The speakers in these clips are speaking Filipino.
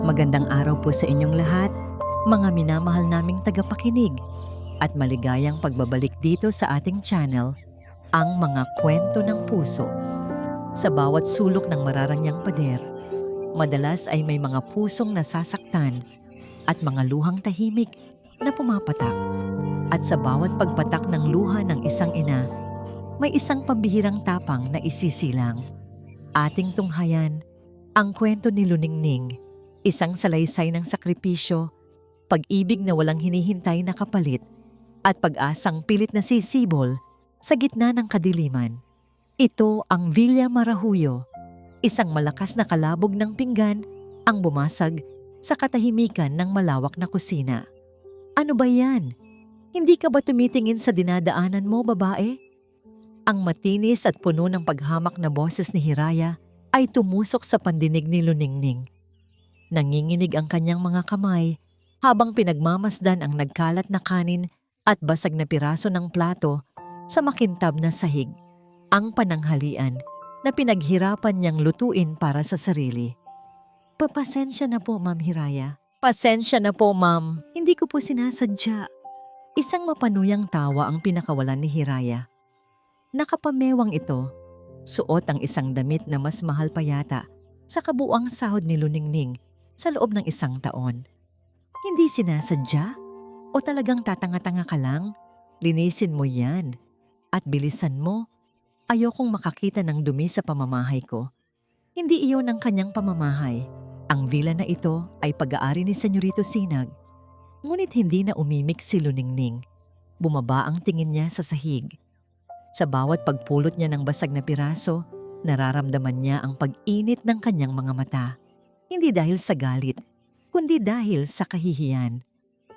Magandang araw po sa inyong lahat, mga minamahal naming tagapakinig, at maligayang pagbabalik dito sa ating channel, ang mga kwento ng puso. Sa bawat sulok ng mararanyang pader, madalas ay may mga pusong nasasaktan at mga luhang tahimik na pumapatak. At sa bawat pagpatak ng luha ng isang ina, may isang pambihirang tapang na isisilang. Ating tunghayan ang kwento ni Luningning, isang salaysay ng sakripisyo, pag-ibig na walang hinihintay na kapalit, at pag-asang pilit na sisibol sa gitna ng kadiliman. Ito ang Villa Marahuyo, isang malakas na kalabog ng pinggan ang bumasag sa katahimikan ng malawak na kusina. Ano ba yan? Hindi ka ba tumitingin sa dinadaanan mo, babae? Ang matinis at puno ng paghamak na boses ni Hiraya ay tumusok sa pandinig ni Luningning. Nanginginig ang kanyang mga kamay habang pinagmamasdan ang nagkalat na kanin at basag na piraso ng plato sa makintab na sahig. Ang pananghalian na pinaghirapan niyang lutuin para sa sarili. Pasensya na po, Ma'am Hiraya. Pasensya na po, Ma'am. Hindi ko po sinasadya. Isang mapanuyang tawa ang pinakawalan ni Hiraya. Nakapamewang ito, suot ang isang damit na mas mahal pa yata sa kabuuang sahod ni Luningning sa loob ng isang taon. Hindi sinasadya? O talagang tatanga-tanga ka lang? Linisin mo yan. At bilisan mo. Ayokong makakita ng dumi sa pamamahay ko. Hindi iyon ang kanyang pamamahay. Ang villa na ito ay pag-aari ni Senyorito Sinag. Ngunit hindi na umimik si Luningning. Bumaba ang tingin niya sa sahig. Sa bawat pagpulot niya ng basag na piraso, nararamdaman niya ang pag-init ng kanyang mga mata. Hindi dahil sa galit, kundi dahil sa kahihiyan.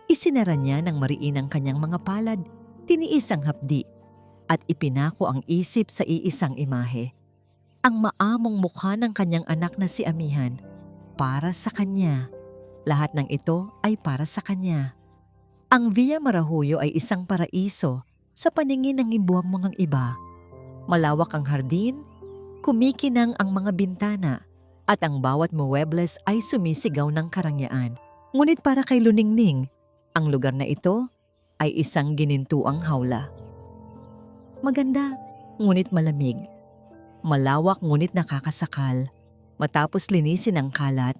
Isinara niya ng mariin ang kanyang mga palad, tiniis ang hapdi, at ipinako ang isip sa iisang imahe. Ang maamong mukha ng kanyang anak na si Amihan, para sa kanya. Lahat ng ito ay para sa kanya. Ang Villa Marahuyo ay isang paraiso sa paningin ng ibuang mga iba. Malawak ang hardin, kumikinang ang mga bintana, at ang bawat muebles ay sumisigaw ng karangyaan. Ngunit para kay Luningning, ang lugar na ito ay isang ginintuang hawla. Maganda, ngunit malamig. Malawak ngunit nakakasakal. Matapos linisin ang kalat,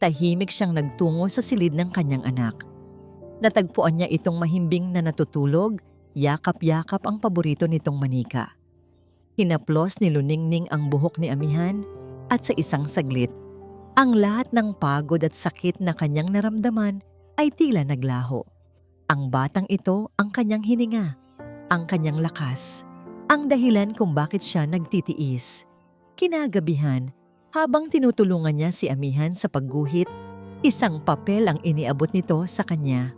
tahimik siyang nagtungo sa silid ng kanyang anak. Natagpuan niya itong mahimbing na natutulog, yakap-yakap ang paborito nitong manika. Hinaplos ni Luningning ang buhok ni Amihan at sa isang saglit, ang lahat ng pagod at sakit na kanyang naramdaman ay tila naglaho. Ang batang ito ang kanyang hininga, ang kanyang lakas, ang dahilan kung bakit siya nagtitiis. Kinagabihan, habang tinutulungan niya si Amihan sa pagguhit, isang papel ang iniabot nito sa kanya.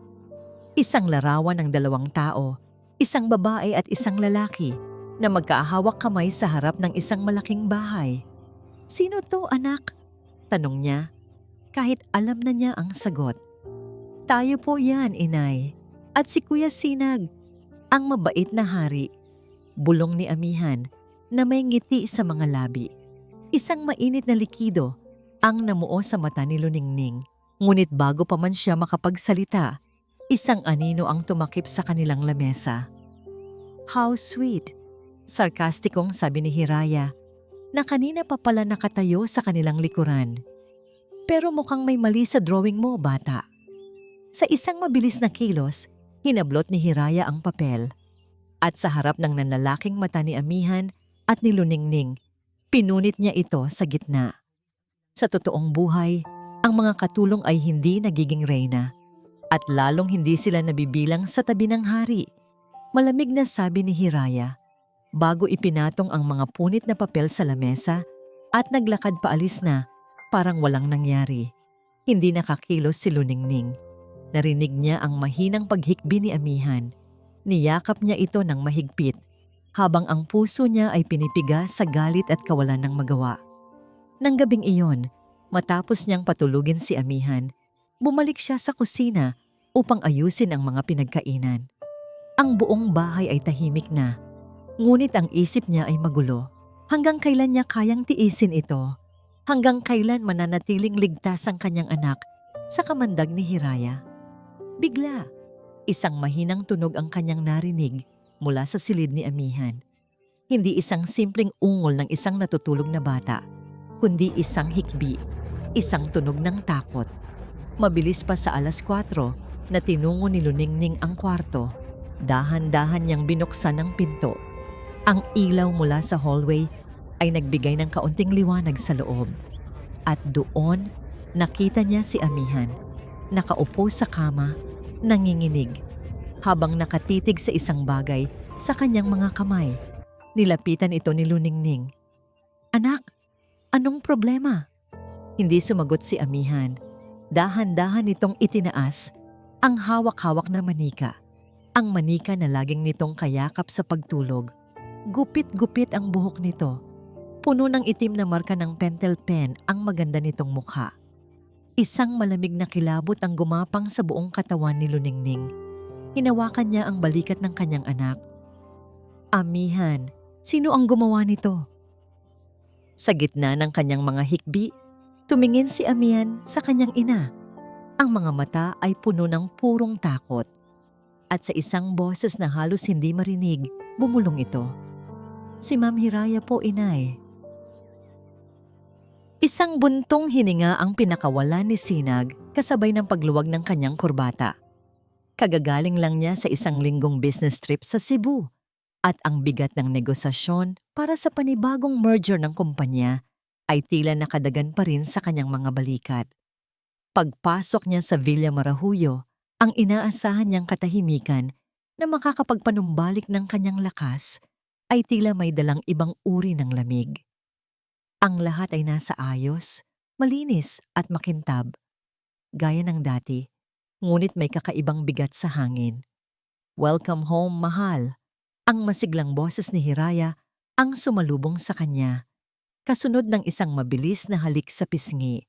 Isang larawan ng dalawang tao, isang babae at isang lalaki na magkahawak kamay sa harap ng isang malaking bahay. "Sino to, anak?" tanong niya, kahit alam na niya ang sagot. "Tayo po yan, inay. At si Kuya Sinag, ang mabait na hari." Bulong ni Amihan na may ngiti sa mga labi. Isang mainit na likido ang namuo sa mata ni Luningning. Ngunit bago pa man siya makapagsalita, isang anino ang tumakip sa kanilang lamesa. "How sweet," sarkastikong sabi ni Hiraya, na kanina pa pala nakatayo sa kanilang likuran. "Pero mukhang may mali sa drawing mo, bata." Sa isang mabilis na kilos, hinablot ni Hiraya ang papel. At sa harap ng nanlalaking mata ni Amihan at ni Luningning, pinunit niya ito sa gitna. Sa totoong buhay, ang mga katulong ay hindi nagiging reyna. At lalong hindi sila nabibilang sa tabi ng hari. Malamig na sabi ni Hiraya, bago ipinatong ang mga punit na papel sa lamesa at naglakad paalis na parang walang nangyari. Hindi nakakilos si Luningning. Narinig niya ang mahinang paghikbi ni Amihan. Niyakap niya ito ng mahigpit habang ang puso niya ay pinipiga sa galit at kawalan ng magawa. Nang gabing iyon, matapos niyang patulugin si Amihan, bumalik siya sa kusina upang ayusin ang mga pinagkainan. Ang buong bahay ay tahimik na. Ngunit ang isip niya ay magulo. Hanggang kailan niya kayang tiisin ito? Hanggang kailan mananatiling ligtas ang kanyang anak sa kamandag ni Hiraya? Bigla, isang mahinang tunog ang kanyang narinig mula sa silid ni Amihan. Hindi isang simpleng ungol ng isang natutulog na bata, kundi isang hikbi, isang tunog ng takot. Mabilis pa sa 4:00 na tinungo ni Luningning ang kwarto. Dahan-dahan niyang binuksan ang pinto. Ang ilaw mula sa hallway ay nagbigay ng kaunting liwanag sa loob. At doon, nakita niya si Amihan, nakaupo sa kama, nanginginig, habang nakatitig sa isang bagay sa kanyang mga kamay. Nilapitan ito ni Luningning. "Anak, anong problema?" Hindi sumagot si Amihan. Dahan-dahan nitong itinaas ang hawak-hawak na manika. Ang manika na laging nitong kayakap sa pagtulog. Gupit-gupit ang buhok nito. Puno ng itim na marka ng pentel pen ang maganda nitong mukha. Isang malamig na kilabot ang gumapang sa buong katawan ni Luningning. Hinawakan niya ang balikat ng kanyang anak. "Amihan, sino ang gumawa nito?" Sa gitna ng kanyang mga hikbi, tumingin si Amihan sa kanyang ina. Ang mga mata ay puno ng purong takot. At sa isang boses na halos hindi marinig, bumulong ito. "Si Ma'am Hiraya po, inay." Isang buntong hininga ang pinakawalan ni Sinag kasabay ng pagluwag ng kanyang kurbata. Kagagaling lang niya sa isang linggong business trip sa Cebu at ang bigat ng negosasyon para sa panibagong merger ng kumpanya ay tila nakadagan pa rin sa kanyang mga balikat. Pagpasok niya sa Villa Marahuyo, ang inaasahan niyang katahimikan na makakapagpanumbalik ng kanyang lakas ay tila may dalang ibang uri ng lamig. Ang lahat ay nasa ayos, malinis at makintab. Gaya ng dati, ngunit may kakaibang bigat sa hangin. "Welcome home, mahal." Ang masiglang boses ni Hiraya ang sumalubong sa kanya. Kasunod ng isang mabilis na halik sa pisngi.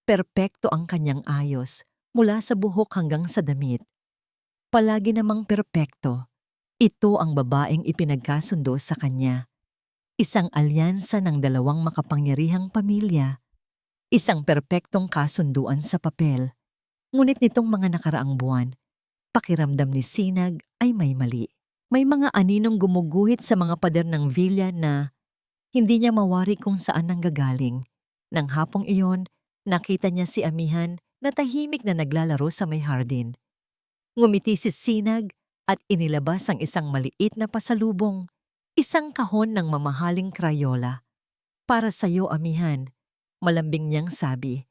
Perpekto ang kanyang ayos mula sa buhok hanggang sa damit. Palagi namang perpekto. Ito ang babaeng ipinagkasundo sa kanya. Isang alyansa ng dalawang makapangyarihang pamilya. Isang perpektong kasunduan sa papel. Ngunit nitong mga nakaraang buwan, pakiramdam ni Sinag ay may mali. May mga aninong gumuguhit sa mga pader ng villa na hindi niya mawari kung saan nanggagaling. Nang hapong iyon, nakita niya si Amihan na tahimik na naglalaro sa may hardin. Ngumiti si Sinag at inilabas ang isang maliit na pasalubong. Isang kahon ng mamahaling Crayola. "Para sa'yo, Amihan," malambing niyang sabi.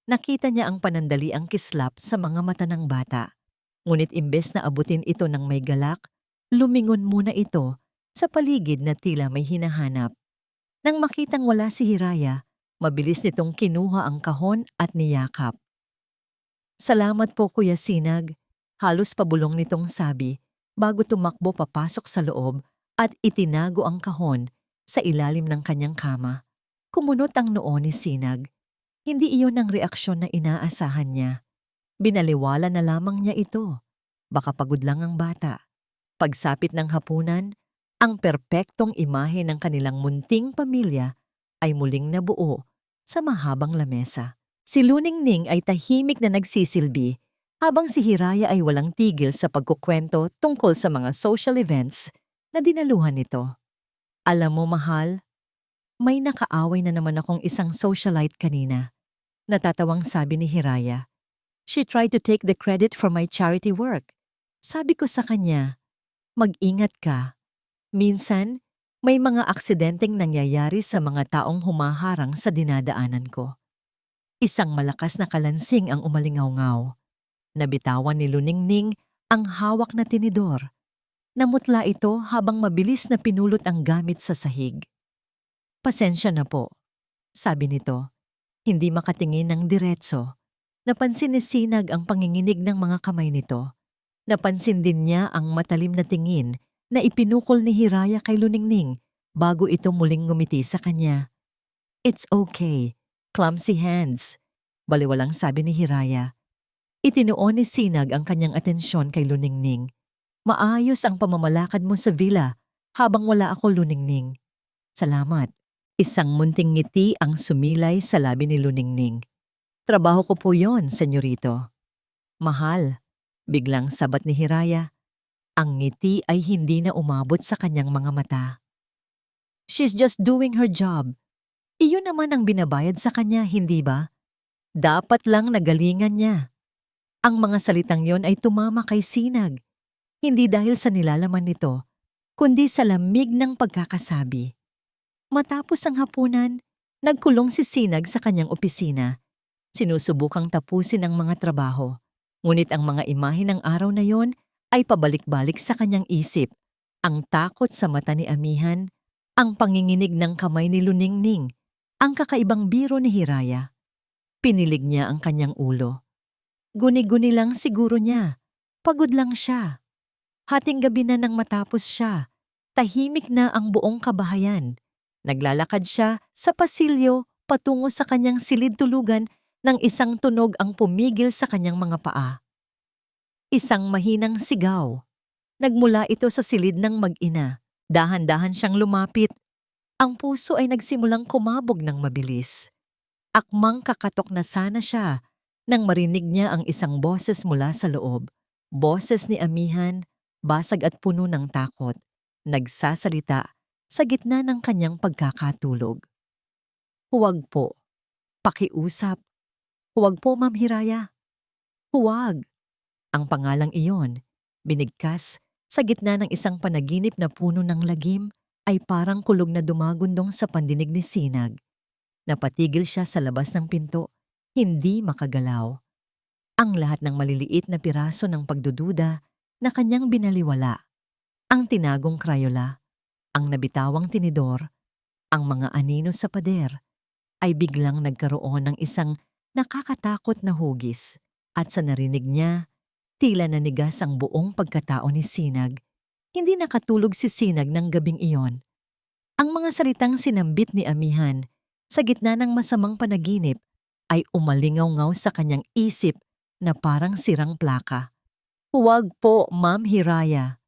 Nakita niya ang panandaliang kislap sa mga mata ng bata. Ngunit imbes na abutin ito ng may galak, lumingon muna ito sa paligid na tila may hinahanap. Nang makitang wala si Hiraya, mabilis nitong kinuha ang kahon at niyakap. "Salamat po, Kuya Sinag," halos pabulong nitong sabi bago tumakbo papasok sa loob at itinago ang kahon sa ilalim ng kanyang kama. Kumunot ang noo ni Sinag. Hindi iyon ang reaksyon na inaasahan niya. Binaliwala na lamang niya ito. Baka pagod lang ang bata. Pagsapit ng hapunan, ang perpektong imahe ng kanilang munting pamilya ay muling nabuo sa mahabang lamesa. Si Luningning ay tahimik na nagsisilbi habang si Hiraya ay walang tigil sa pagkukwento tungkol sa mga social events na dinaluhan nito. "Alam mo, mahal, may nakaaway na naman akong isang socialite kanina." Natatawang sabi ni Hiraya. "She tried to take the credit for my charity work." Sabi ko sa kanya, "Mag-ingat ka. Minsan, may mga aksidenteng nangyayari sa mga taong humaharang sa dinadaanan ko." Isang malakas na kalansing ang umalingaw-ngaw. Nabitawan ni Luningning ang hawak na tinidor. Namutla ito habang mabilis na pinulot ang gamit sa sahig. "Pasensya na po," sabi nito. Hindi makatingin ng diretso. Napansin ni Sinag ang panginginig ng mga kamay nito. Napansin din niya ang matalim na tingin na ipinukol ni Hiraya kay Luningning bago ito muling ngumiti sa kanya. "It's okay. Clumsy hands," baliwalang sabi ni Hiraya. Itinuon ni Sinag ang kanyang atensyon kay Luningning. "Maayos ang pamamalakad mo sa villa habang wala ako, Luningning." "Salamat." Isang munting ngiti ang sumilay sa labi ni Luningning. Trabaho ko po yon, senyorito. Mahal, biglang sabat ni Hiraya. Ang ngiti ay hindi na umabot sa kanyang mga mata. She's just doing her job. Iyon naman ang binabayad sa kanya, hindi ba? Dapat lang nagalingan niya. Ang mga salitang yon ay tumama kay Sinag. Hindi dahil sa nilalaman nito, kundi sa lamig ng pagkakasabi. Matapos ang hapunan, nagkulong si Sinag sa kanyang opisina. Sinusubukang tapusin ang mga trabaho. Ngunit ang mga imahe ng araw na yon ay pabalik-balik sa kanyang isip. Ang takot sa mata ni Amihan, ang panginginig ng kamay ni Luningning, ang kakaibang biro ni Hiraya. Pinilig niya ang kanyang ulo. Guni-guni lang siguro niya. Pagod lang siya. Hating gabi na nang matapos siya. Tahimik na ang buong kabahayan. Naglalakad siya sa pasilyo patungo sa kanyang silid tulugan nang isang tunog ang pumigil sa kanyang mga paa. Isang mahinang sigaw. Nagmula ito sa silid ng mag-ina. Dahan-dahan siyang lumapit. Ang puso ay nagsimulang kumabog ng mabilis. Akmang kakatok na sana siya nang marinig niya ang isang boses mula sa loob. Boses ni Amihan, basag at puno ng takot. Nagsasalita sa gitna ng kanyang pagkakatulog. Huwag po. Pakiusap. Huwag po, Ma'am Hiraya. Huwag. Ang pangalang iyon, binigkas sa gitna ng isang panaginip na puno ng lagim, ay parang kulog na dumagundong sa pandinig ni Sinag. Napatigil siya sa labas ng pinto, hindi makagalaw. Ang lahat ng maliliit na piraso ng pagdududa na kanyang binaliwala. Ang tinagong krayola, ang nabitawang tinidor, ang mga anino sa pader, ay biglang nagkaroon ng isang nakakatakot na hugis. At sa narinig niya, tila nanigas ang buong pagkatao ni Sinag. Hindi nakatulog si Sinag ng gabing iyon. Ang mga salitang sinambit ni Amihan sa gitna ng masamang panaginip ay umalingaw-ngaw sa kanyang isip na parang sirang plaka. Huwag po, Ma'am Hiraya.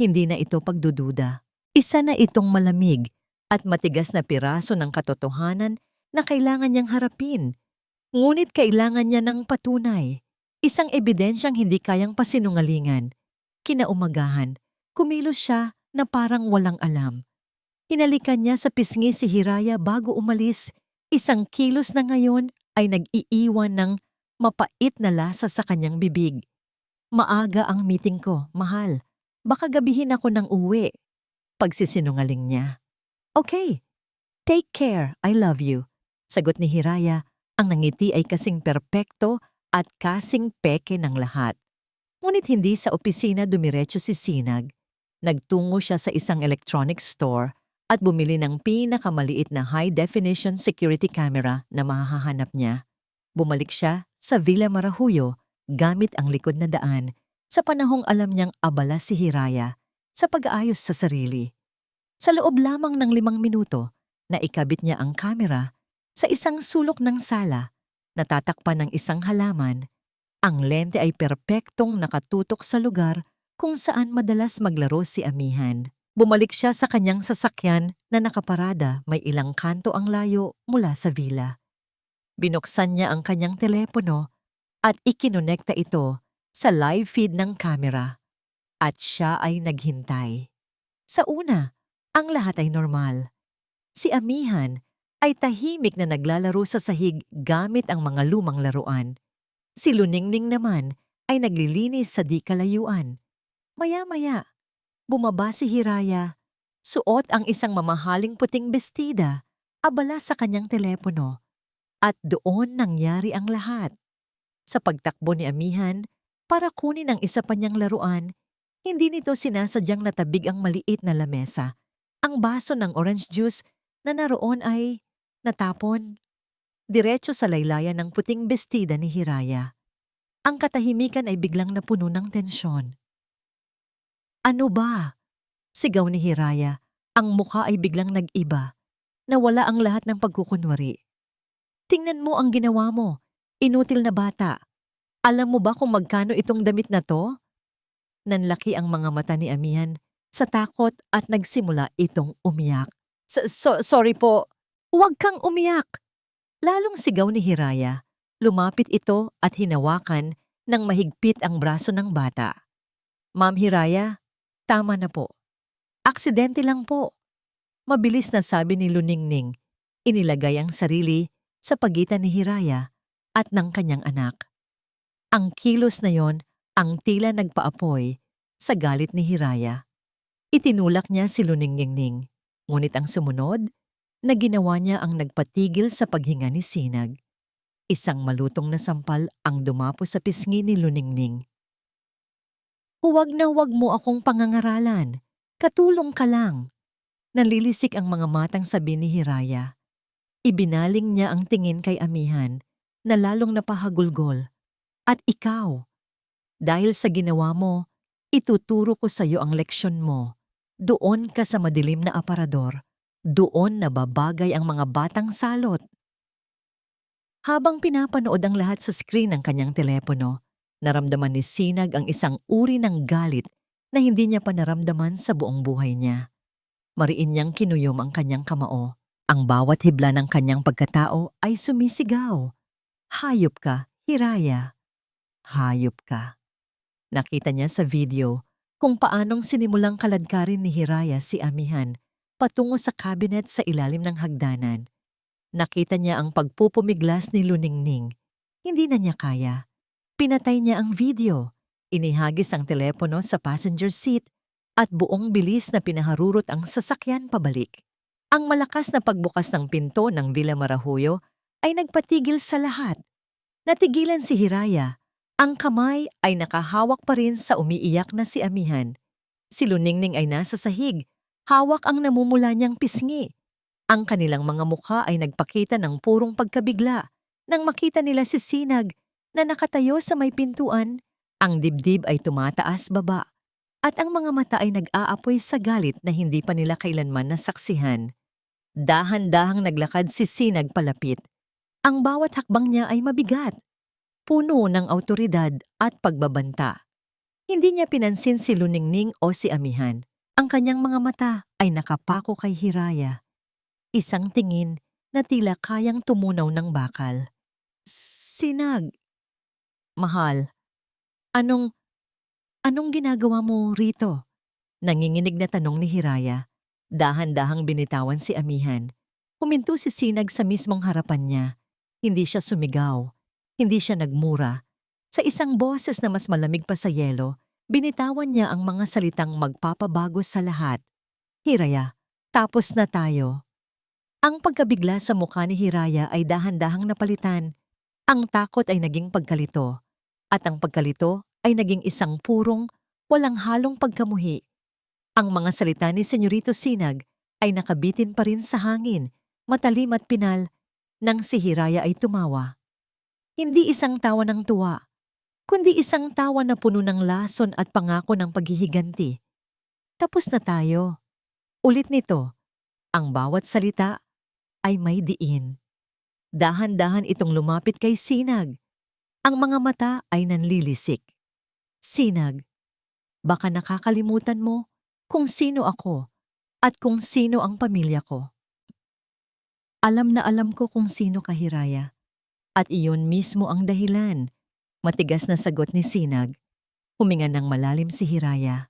Hindi na ito pagdududa. Isa na itong malamig at matigas na piraso ng katotohanan na kailangan niyang harapin. Ngunit kailangan niya ng patunay. Isang ebidensyang hindi kayang pasinungalingan. Kinaumagahan, kumilos siya na parang walang alam. Hinalikan niya sa pisngi si Hiraya bago umalis. Isang kilos na ngayon ay nag-iiwan ng mapait na lasa sa kanyang bibig. Maaga ang meeting ko, mahal. Baka gabihin ako ng uwi. Pagsisinungaling niya. Okay, take care, I love you. Sagot ni Hiraya, ang nangiti ay kasing perpekto at kasing peke ng lahat. Ngunit hindi sa opisina dumiretso si Sinag. Nagtungo siya sa isang electronic store at bumili ng pinakamaliit na high-definition security camera na mahahanap niya. Bumalik siya sa Villa Marahuyo gamit ang likod na daan sa panahong alam niyang abala si Hiraya sa pag-aayos sa sarili. Sa loob lamang ng 5 minuto, naikabit niya ang camera sa isang sulok ng sala. Natatakpan ng isang halaman, ang lente ay perpektong nakatutok sa lugar kung saan madalas maglaro si Amihan. Bumalik siya sa kanyang sasakyan na nakaparada, may ilang kanto ang layo mula sa villa. Binuksan niya ang kanyang telepono at ikinonekta ito sa live feed ng camera. At siya ay naghintay. Sa una, ang lahat ay normal. Si Amihan ay tahimik na naglalaro sa sahig gamit ang mga lumang laruan. Si Luningning naman ay naglilinis sa di kalayuan. Maya-maya, bumaba si Hiraya, suot ang isang mamahaling puting bestida, abala sa kanyang telepono. At doon nangyari ang lahat. Sa pagtakbo ni Amihan, para kunin ang isa pa niyang laruan, hindi nito sinasadyang natabig ang maliit na lamesa. Ang baso ng orange juice na naroon ay natapon. Diretso sa laylayan ng puting bestida ni Hiraya. Ang katahimikan ay biglang napuno ng tensyon. Ano ba? Sigaw ni Hiraya. Ang mukha ay biglang nag-iba. Nawala ang lahat ng pagkukunwari. Tingnan mo ang ginawa mo. Inutil na bata. Alam mo ba kung magkano itong damit na to? Nanlaki ang mga mata ni Amihan sa takot at nagsimula itong umiyak. Sorry po. Huwag kang umiyak! Lalong sigaw ni Hiraya. Lumapit ito at hinawakan ng mahigpit ang braso ng bata. Ma'am Hiraya, tama na po. Aksidente lang po. Mabilis na sabi ni Luningning. Inilagay ang sarili sa pagitan ni Hiraya at ng kanyang anak. Ang kilos na yon ang tila nagpaapoy sa galit ni Hiraya. Itinulak niya si Luningning, ngunit ang sumunod na ginawa niya ang nagpatigil sa paghinga ni Sinag. Isang malutong na sampal ang dumapo sa pisngi ni Luningning. Huwag na huwag mo akong pangangaralan. Katulong ka lang. Nalilisik ang mga matang sabi ni Hiraya. Ibinaling niya ang tingin kay Amihan na lalong napahagulgol. At ikaw, dahil sa ginawa mo, ituturo ko sa iyo ang leksyon mo. Doon ka sa madilim na aparador. Doon nababagay ang mga batang salot. Habang pinapanood ang lahat sa screen ng kanyang telepono, naramdaman ni Sinag ang isang uri ng galit na hindi niya pa naramdaman sa buong buhay niya. Mariin niyang kinuyom ang kanyang kamao. Ang bawat hibla ng kanyang pagkatao ay sumisigaw. Hayop ka, Hiraya. Hayop ka. Nakita niya sa video kung paanong sinimulang kaladkarin ni Hiraya si Amihan patungo sa cabinet sa ilalim ng hagdanan. Nakita niya ang pagpupumiglas ni Luningning. Hindi na niya kaya. Pinatay niya ang video. Inihagis ang telepono sa passenger seat at buong bilis na pinaharurot ang sasakyan pabalik. Ang malakas na pagbukas ng pinto ng Villa Marahuyo ay nagpatigil sa lahat. Natigilan si Hiraya. Ang kamay ay nakahawak pa rin sa umiiyak na si Amihan. Si Luningning ay nasa sahig. Hawak ang namumula niyang pisngi. Ang kanilang mga mukha ay nagpakita ng purong pagkabigla nang makita nila si Sinag na nakatayo sa may pintuan. Ang dibdib ay tumataas baba at ang mga mata ay nag-aapoy sa galit na hindi pa nila kailanman nasaksihan. Dahan-dahang naglakad si Sinag palapit. Ang bawat hakbang niya ay mabigat, puno ng awtoridad at pagbabanta. Hindi niya pinansin si Luningning o si Amihan. Ang kanyang mga mata ay nakapako kay Hiraya. Isang tingin na tila kayang tumunaw ng bakal. Sinag, mahal, anong ginagawa mo rito? Nanginginig na tanong ni Hiraya. Dahan-dahang binitawan si Amihan. Huminto si Sinag sa mismong harapan niya. Hindi siya sumigaw. Hindi siya nagmura. Sa isang boses na mas malamig pa sa yelo, binitawan niya ang mga salitang magpapabago sa lahat. Hiraya, tapos na tayo. Ang pagkabigla sa mukha ni Hiraya ay dahan-dahang napalitan. Ang takot ay naging pagkalito. At ang pagkalito ay naging isang purong, walang halong pagkamuhi. Ang mga salita ni Senyorito Sinag ay nakabitin pa rin sa hangin, matalim at pinal, nang si Hiraya ay tumawa. Hindi isang tawa ng tuwa, kundi isang tawa na puno ng lason at pangako ng paghihiganti. Tapos na tayo. Ulit nito, ang bawat salita ay may diin. Dahan-dahan itong lumapit kay Sinag. Ang mga mata ay nanlilisik. Sinag, baka nakakalimutan mo kung sino ako at kung sino ang pamilya ko. Alam na alam ko kung sino ka, Hiraya. At iyon mismo ang dahilan. Matigas na sagot ni Sinag. Huminga ng malalim si Hiraya.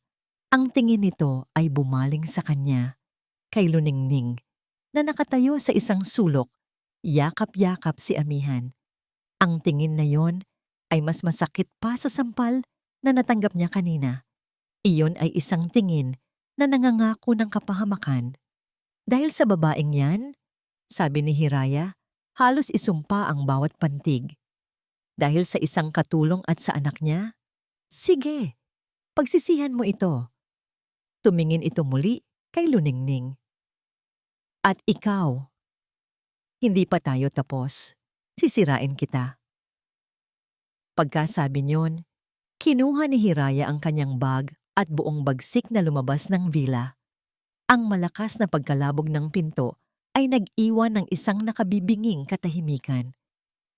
Ang tingin nito ay bumaling sa kanya. Kay Luningning, na nakatayo sa isang sulok, yakap-yakap si Amihan. Ang tingin na yon ay mas masakit pa sa sampal na natanggap niya kanina. Iyon ay isang tingin na nangangako ng kapahamakan. Dahil sa babaeng yan, sabi ni Hiraya, halos isumpa ang bawat pantig. Dahil sa isang katulong at sa anak niya, sige, pagsisihan mo ito. Tumingin ito muli kay Luningning. At ikaw, hindi pa tayo tapos. Sisirain kita. Pagkasabi niyon, kinuha ni Hiraya ang kanyang bag at buong bagsik na lumabas ng villa. Ang malakas na pagkalabog ng pinto ay nag-iwan ng isang nakabibinging katahimikan.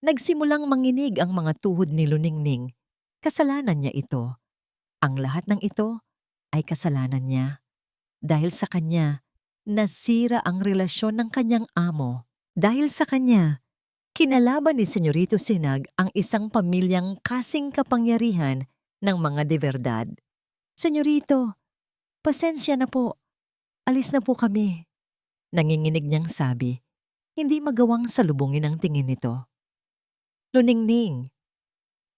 Nagsimulang manginig ang mga tuhod ni Luningning. Kasalanan niya ito. Ang lahat ng ito ay kasalanan niya. Dahil sa kanya, nasira ang relasyon ng kanyang amo. Dahil sa kanya, kinalaban ni Senyorito Sinag ang isang pamilyang kasing kapangyarihan ng mga de verdad. Senyorito, pasensya na po. Alis na po kami. Nanginginig niyang sabi, hindi magawang salubungin ang tingin nito. Luningning.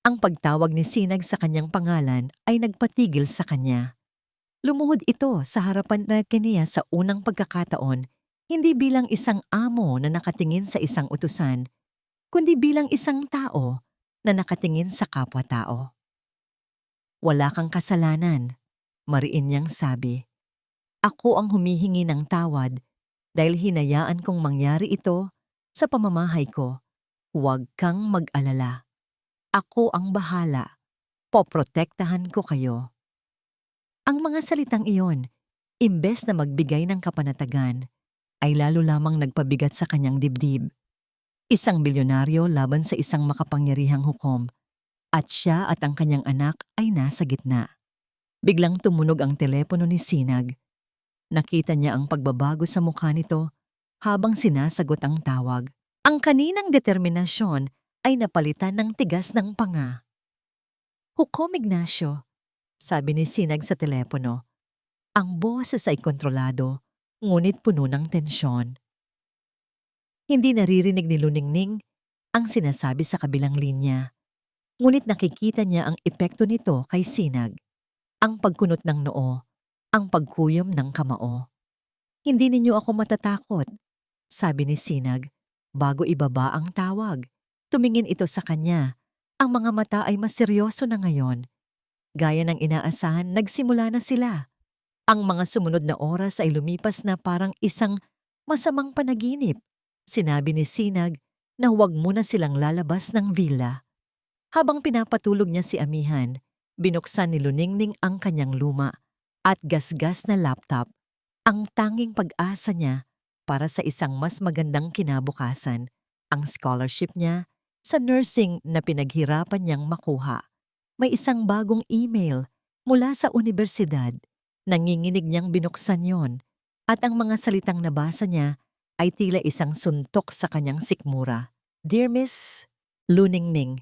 Ang pagtawag ni Sinag sa kanyang pangalan ay nagpatigil sa kanya. Lumuhod ito sa harapan na kaniya sa unang pagkakataon, hindi bilang isang amo na nakatingin sa isang utusan, kundi bilang isang tao na nakatingin sa kapwa-tao. Wala kang kasalanan, mariin niyang sabi. Ako ang humihingi ng tawad dahil hinayaan kong mangyari ito sa pamamahay ko. Huwag kang mag-alala. Ako ang bahala. Poprotektahan ko kayo. Ang mga salitang iyon, imbes na magbigay ng kapanatagan, ay lalo lamang nagpabigat sa kanyang dibdib. Isang bilyonaryo laban sa isang makapangyarihang hukom, at siya at ang kanyang anak ay nasa gitna. Biglang tumunog ang telepono ni Sinag. Nakita niya ang pagbabago sa mukha nito habang sinasagot ang tawag. Ang kaninang determinasyon ay napalitan ng tigas ng panga. Hukom Ignacio, sabi ni Sinag sa telepono. Ang boses ay kontrolado, ngunit puno ng tensyon. Hindi naririnig ni Luningning ang sinasabi sa kabilang linya, ngunit nakikita niya ang epekto nito kay Sinag. Ang pagkunot ng noo, ang pagkuyom ng kamao. Hindi ninyo ako matatakot, sabi ni Sinag, bago ibaba ang tawag. Tumingin ito sa kanya. Ang mga mata ay mas seryoso na ngayon. Gaya ng inaasahan, nagsimula na sila. Ang mga sumunod na oras ay lumipas na parang isang masamang panaginip. Sinabi ni Sinag na huwag muna silang lalabas ng villa. Habang pinapatulog niya si Amihan, binuksan ni Luningning ang kanyang luma at gasgas na laptop, ang tanging pag-asa niya para sa isang mas magandang kinabukasan, ang scholarship niya sa nursing na pinaghirapan niyang makuha. May isang bagong email mula sa universidad. Nanginginig niyang binuksan yon at ang mga salitang nabasa niya ay tila isang suntok sa kanyang sikmura. Dear Miss Luningning,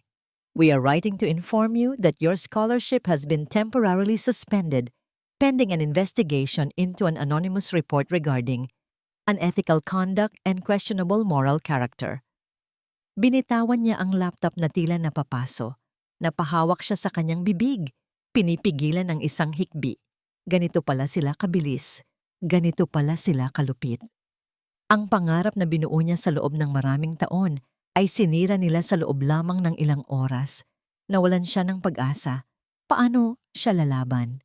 we are writing to inform you that your scholarship has been temporarily suspended pending an investigation into an anonymous report regarding unethical conduct and questionable moral character. Binitawan niya ang laptop na tila napapaso. Napahawak siya sa kanyang bibig. Pinipigilan ang isang hikbi. Ganito pala sila kabilis. Ganito pala sila kalupit. Ang pangarap na binuo niya sa loob ng maraming taon ay sinira nila sa loob lamang ng ilang oras. Nawalan siya ng pag-asa. Paano siya lalaban?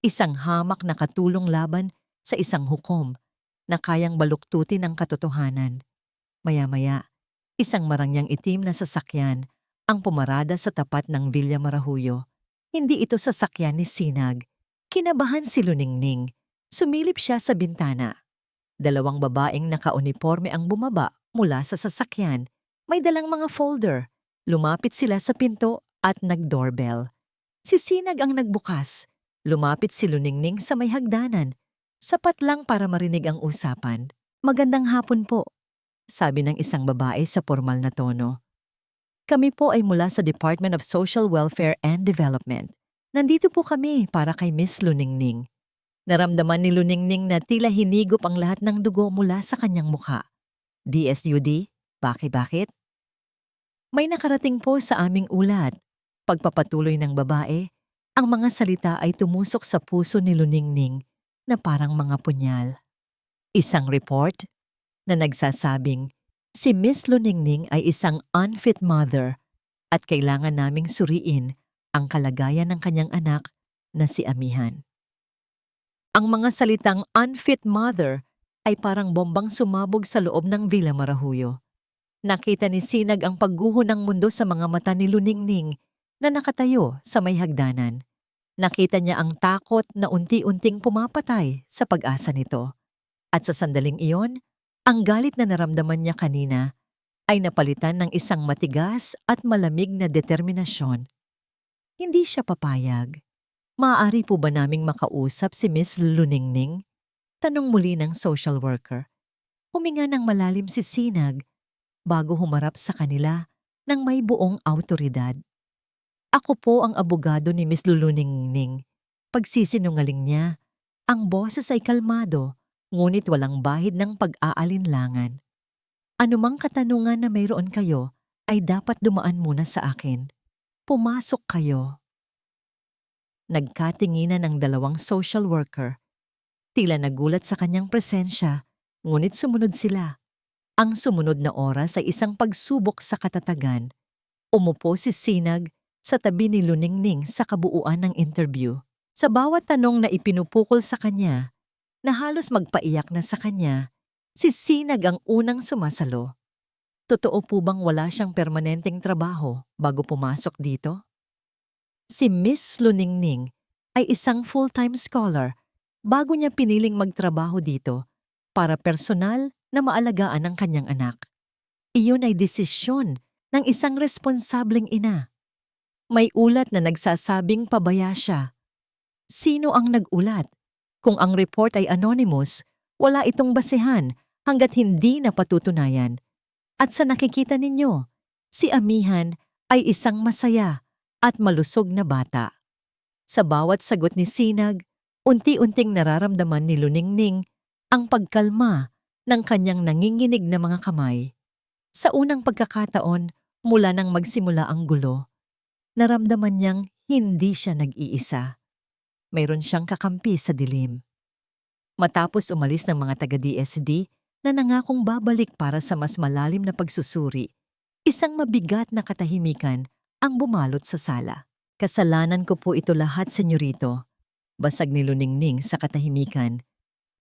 Isang hamak na katulong laban sa isang hukom na kayang baluktutin ang katotohanan. Maya-maya, isang marangyang itim na sasakyan ang pumarada sa tapat ng Villa Marahuyo. Hindi ito sasakyan ni Sinag. Kinabahan si Luningning. Sumilip siya sa bintana. Dalawang babaeng nakauniporme ang bumaba mula sa sasakyan. May dalang mga folder. Lumapit sila sa pinto at nag-doorbell. Si Sinag ang nagbukas. Lumapit si Luningning sa may hagdanan. Sapat lang para marinig ang usapan. Magandang hapon po, sabi ng isang babae sa formal na tono. Kami po ay mula sa Department of Social Welfare and Development. Nandito po kami para kay Miss Luningning. Naramdaman ni Luningning na tila hinigop ang lahat ng dugo mula sa kanyang mukha. DSUD? Bakit? May nakarating po sa aming ulat. Pagpapatuloy ng babae, ang mga salita ay tumusok sa puso ni Luningning na parang mga punyal. Isang report na nagsasabing si Miss Luningning ay isang unfit mother at kailangan naming suriin ang kalagayan ng kanyang anak na si Amihan. Ang mga salitang unfit mother ay parang bombang sumabog sa loob ng Villa Marahuyo. Nakita ni Sinag ang pagguho ng mundo sa mga mata ni Luningning na nakatayo sa may hagdanan. Nakita niya ang takot na unti-unting pumapatay sa pag-asa nito. At sa sandaling iyon, ang galit na naramdaman niya kanina ay napalitan ng isang matigas at malamig na determinasyon. Hindi siya papayag. Maaari po ba naming makausap si Miss Luningning? Tanong muli ng social worker. Huminga ng malalim si Sinag bago humarap sa kanila ng may buong awtoridad. Ako po ang abogado ni Miss Luluningning. Pagsisinungaling niya, ang boses ay kalmado, ngunit walang bahid ng pag-aalinlangan. Anumang katanungan na mayroon kayo ay dapat dumaan muna sa akin. Pumasok kayo. Nagkatinginan ng dalawang social worker. Tila nagulat sa kanyang presensya, ngunit sumunod sila. Ang sumunod na oras ay isang pagsubok sa katatagan. Umupo si Sinag sa tabi ni Luningning sa kabuuan ng interview. Sa bawat tanong na ipinupukol sa kanya, na halos magpaiyak na sa kanya, si Sinag ang unang sumasalo. Totoo po bang wala siyang permanenteng trabaho bago pumasok dito? Si Miss Luningning ay isang full-time scholar bago niya piniling magtrabaho dito para personal na maalagaan ang kanyang anak. Iyon ay desisyon ng isang responsableng ina. May ulat na nagsasabing pabaya siya. Sino ang nag-ulat? Kung ang report ay anonymous, wala itong basehan hanggat hindi napatutunayan. At sa nakikita ninyo, si Amihan ay isang masaya at malusog na bata. Sa bawat sagot ni Sinag, unti-unting nararamdaman ni Luningning ang pagkalma ng kanyang nanginginig na mga kamay. Sa unang pagkakataon, mula nang magsimula ang gulo, naramdaman niyang hindi siya nag-iisa. Mayroon siyang kakampi sa dilim. Matapos umalis ng mga taga-DSD na nangakong babalik para sa mas malalim na pagsusuri, isang mabigat na katahimikan ang bumalot sa sala. Kasalanan ko po ito lahat, senyorito. Basag ni Luningning sa katahimikan.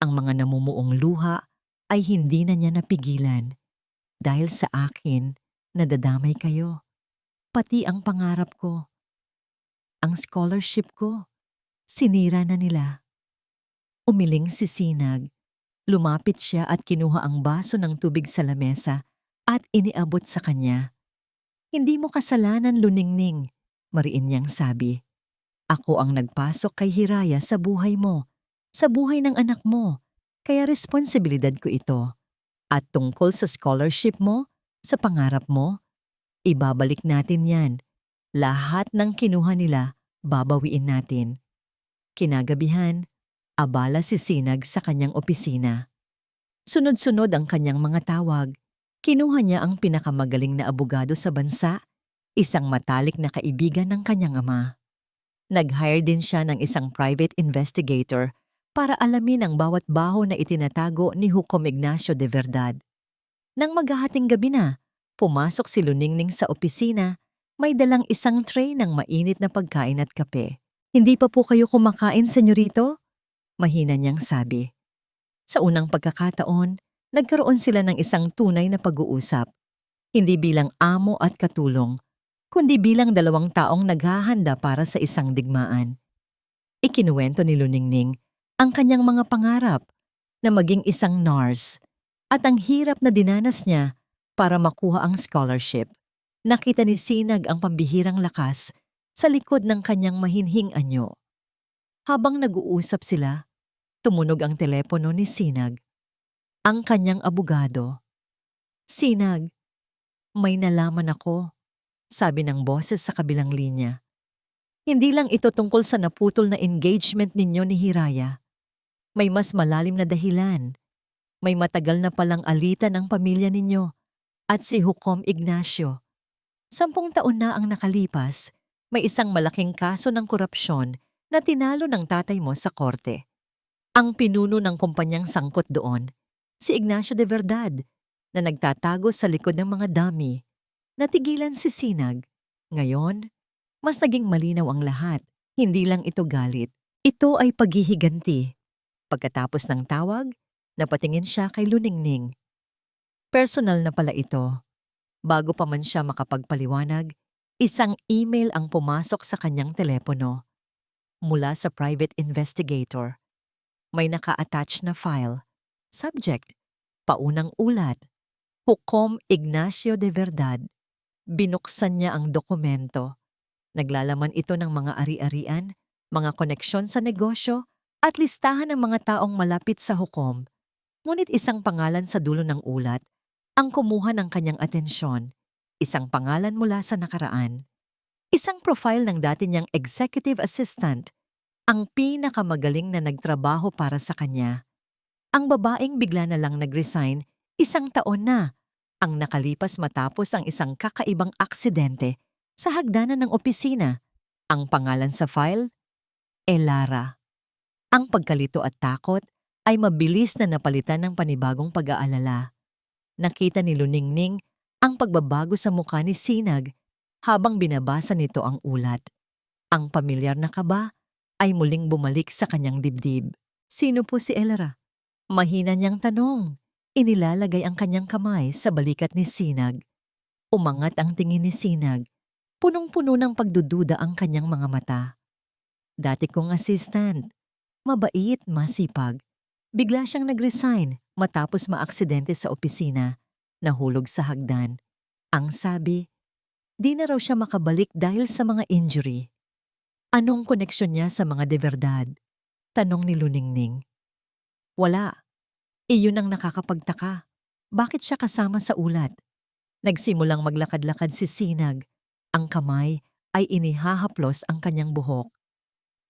Ang mga namumuong luha ay hindi na niya napigilan. Dahil sa akin, nadadamay kayo. Pati ang pangarap ko. Ang scholarship ko, sinira na nila. Umiling si Sinag. Lumapit siya at kinuha ang baso ng tubig sa lamesa at iniabot sa kanya. Hindi mo kasalanan, Luningning, mariin niyang sabi. Ako ang nagpasok kay Hiraya sa buhay mo, sa buhay ng anak mo, kaya responsibilidad ko ito. At tungkol sa scholarship mo, sa pangarap mo, ibabalik natin yan. Lahat ng kinuha nila, babawiin natin. Kinagabihan, abala si Sinag sa kanyang opisina. Sunod-sunod ang kanyang mga tawag. Kinuha niya ang pinakamagaling na abogado sa bansa, isang matalik na kaibigan ng kanyang ama. Nag-hire din siya ng isang private investigator para alamin ang bawat baho na itinatago ni Hukom Ignacio de Verdad. Nang maghahating gabi na, pumasok si Luningning sa opisina, may dalang isang tray ng mainit na pagkain at kape. Hindi pa po kayo kumakain, senyorito? Mahina niyang sabi. Sa unang pagkakataon, nagkaroon sila ng isang tunay na pag-uusap. Hindi bilang amo at katulong, kundi bilang dalawang taong naghahanda para sa isang digmaan. Ikinuwento ni Luningning ang kanyang mga pangarap na maging isang nurse at ang hirap na dinanas niya para makuha ang scholarship. Nakita ni Sinag ang pambihirang lakas sa likod ng kanyang mahinhing anyo. Habang nag-uusap sila, tumunog ang telepono ni Sinag. Ang kanyang abogado. Sinag, may nalaman ako, sabi ng boses sa kabilang linya. Hindi lang ito tungkol sa naputol na engagement ninyo ni Hiraya. May mas malalim na dahilan. May matagal na palang alitan ang pamilya ninyo at si Hukom Ignacio. 10 taon na ang nakalipas, may isang malaking kaso ng korupsyon na tinalo ng tatay mo sa korte. Ang pinuno ng kumpanyang sangkot doon, si Ignacio de Verdad, na nagtatago sa likod ng mga dummy. Natigilan si Sinag. Ngayon, mas naging malinaw ang lahat. Hindi lang ito galit. Ito ay paghihiganti. Pagkatapos ng tawag, napatingin siya kay Luningning. Personal na pala ito. Bago pa man siya makapagpaliwanag, isang email ang pumasok sa kanyang telepono. Mula sa private investigator. May naka-attach na file. Subject, paunang ulat. Hukom Ignacio de Verdad. Binuksan niya ang dokumento. Naglalaman ito ng mga ari-arian, mga koneksyon sa negosyo, at listahan ng mga taong malapit sa hukom. Ngunit isang pangalan sa dulo ng ulat ang kumuha ng kanyang atensyon, isang pangalan mula sa nakaraan, isang profile ng dati niyang executive assistant, ang pinakamagaling na nagtrabaho para sa kanya. Ang babaeng bigla na lang nag-resign, 1 taon na ang nakalipas matapos ang isang kakaibang aksidente sa hagdanan ng opisina. Ang pangalan sa file, Elara. Ang pagkalito at takot ay mabilis na napalitan ng panibagong pag-aalala. Nakita ni Luningning ang pagbabago sa mukha ni Sinag habang binabasa nito ang ulat. Ang pamilyar na kaba ay muling bumalik sa kanyang dibdib. Sino po si Elara? Mahina niyang tanong. Inilalagay ang kanyang kamay sa balikat ni Sinag. Umangat ang tingin ni Sinag. Punong-puno ng pagdududa ang kanyang mga mata. Dati kong assistant. Mabait, masipag. Bigla siyang nag-resign matapos maaksidente sa opisina. Nahulog sa hagdan. Ang sabi, di na raw siya makabalik dahil sa mga injury. Anong koneksyon niya sa mga de verdad? Tanong ni Luningning. Wala. Iyon ang nakakapagtaka. Bakit siya kasama sa ulat? Nagsimulang maglakad-lakad si Sinag. Ang kamay ay inihahaplos ang kanyang buhok.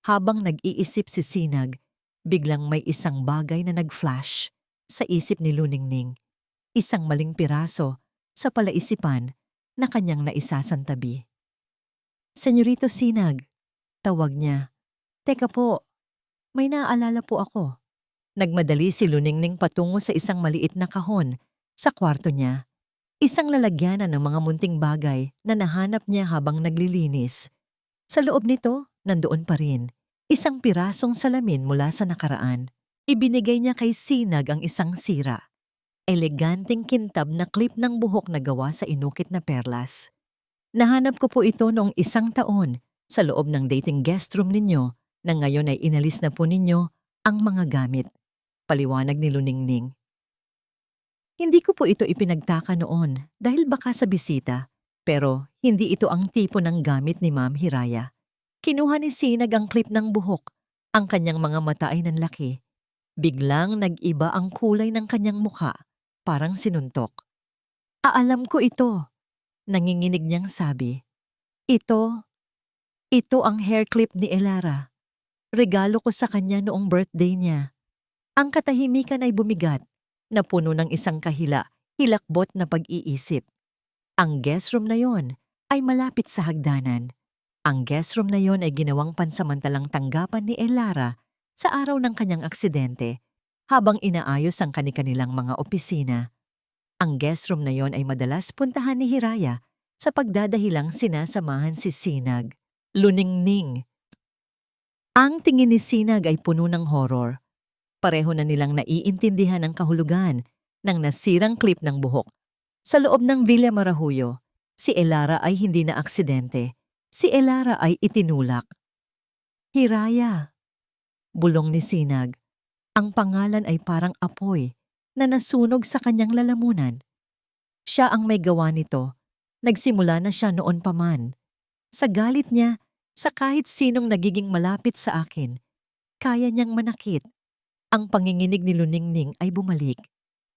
Habang nag-iisip si Sinag, biglang may isang bagay na nag-flash sa isip ni Luningning. Isang maling piraso sa palaisipan na kanyang naisasantabi. Senyorito Sinag, tawag niya. Teka po, may naaalala po ako. Nagmadali si Luningning patungo sa isang maliit na kahon sa kwarto niya. Isang lalagyanan ng mga munting bagay na nahanap niya habang naglilinis. Sa loob nito, nandoon pa rin, isang pirasong salamin mula sa nakaraan. Ibinigay niya kay Sinag ang isang sira. Eleganteng kintab na clip ng buhok na gawa sa inukit na perlas. Nahanap ko po ito noong 1 taon sa loob ng dating guest room ninyo na ngayon ay inalis na po ninyo ang mga gamit. Paliwanag ni Luningning. Hindi ko po ito ipinagtaka noon dahil baka sa bisita, pero hindi ito ang tipo ng gamit ni Ma'am Hiraya. Kinuha ni Sinag ang clip ng buhok. Ang kanyang mga mata ay nanlaki. Biglang nag-iba ang kulay ng kanyang mukha, parang sinuntok. Aalam ko ito, nanginginig niyang sabi. Ito ang hair clip ni Elara. Regalo ko sa kanya noong birthday niya. Ang katahimikan ay bumigat, na puno ng isang hilakbot na pag-iisip. Ang guest room na yon ay malapit sa hagdanan. Ang guest room na yon ay ginawang pansamantalang tanggapan ni Elara sa araw ng kanyang aksidente habang inaayos ang kani-kanilang mga opisina. Ang guest room na yon ay madalas puntahan ni Hiraya sa pagdadahilang sinasamahan si Sinag. Luningning. Ang tingin ni Sinag ay puno ng horror. Pareho na nilang naiintindihan ang kahulugan ng nasirang clip ng buhok. Sa loob ng Villa Marahuyo, si Elara ay hindi na aksidente. Si Elara ay itinulak. Hiraya. Bulong ni Sinag. Ang pangalan ay parang apoy na nasunog sa kanyang lalamunan. Siya ang may gawa nito. Nagsimula na siya noon pa man. Sa galit niya, sa kahit sinong nagiging malapit sa akin, kaya niyang manakit. Ang panginginig ni Luningning ay bumalik.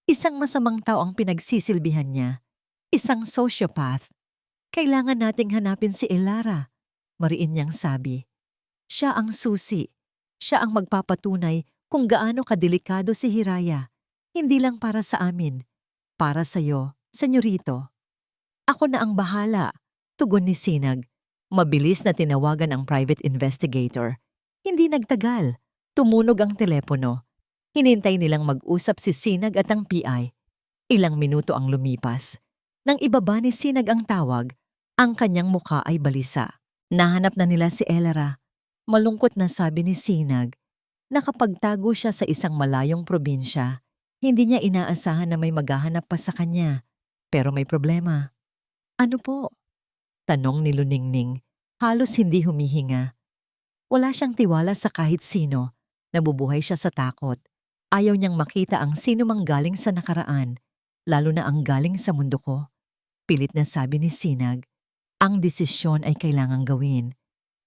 Isang masamang tao ang pinagsisilbihan niya. Isang sociopath. Kailangan nating hanapin si Elara, mariin niyang sabi. Siya ang susi. Siya ang magpapatunay kung gaano kadelikado si Hiraya. Hindi lang para sa amin. Para sa'yo, senyorito. Ako na ang bahala, tugon ni Sinag. Mabilis na tinawagan ang private investigator. Hindi nagtagal. Tumunog ang telepono. Hinintay nilang mag-usap si Sinag at ang PI. Ilang minuto ang lumipas. Nang ibaba ni Sinag ang tawag, ang kanyang mukha ay balisa. Nahanap na nila si Elara. Malungkot na sabi ni Sinag. Nakapagtago siya sa isang malayong probinsya. Hindi niya inaasahan na may maghahanap pa sa kanya. Pero may problema. Ano po? Tanong ni Luningning. Halos hindi humihinga. Wala siyang tiwala sa kahit sino. Nabubuhay siya sa takot. Ayaw niyang makita ang sino mang galing sa nakaraan, lalo na ang galing sa mundo ko. Pilit na sabi ni Sinag, ang desisyon ay kailangang gawin.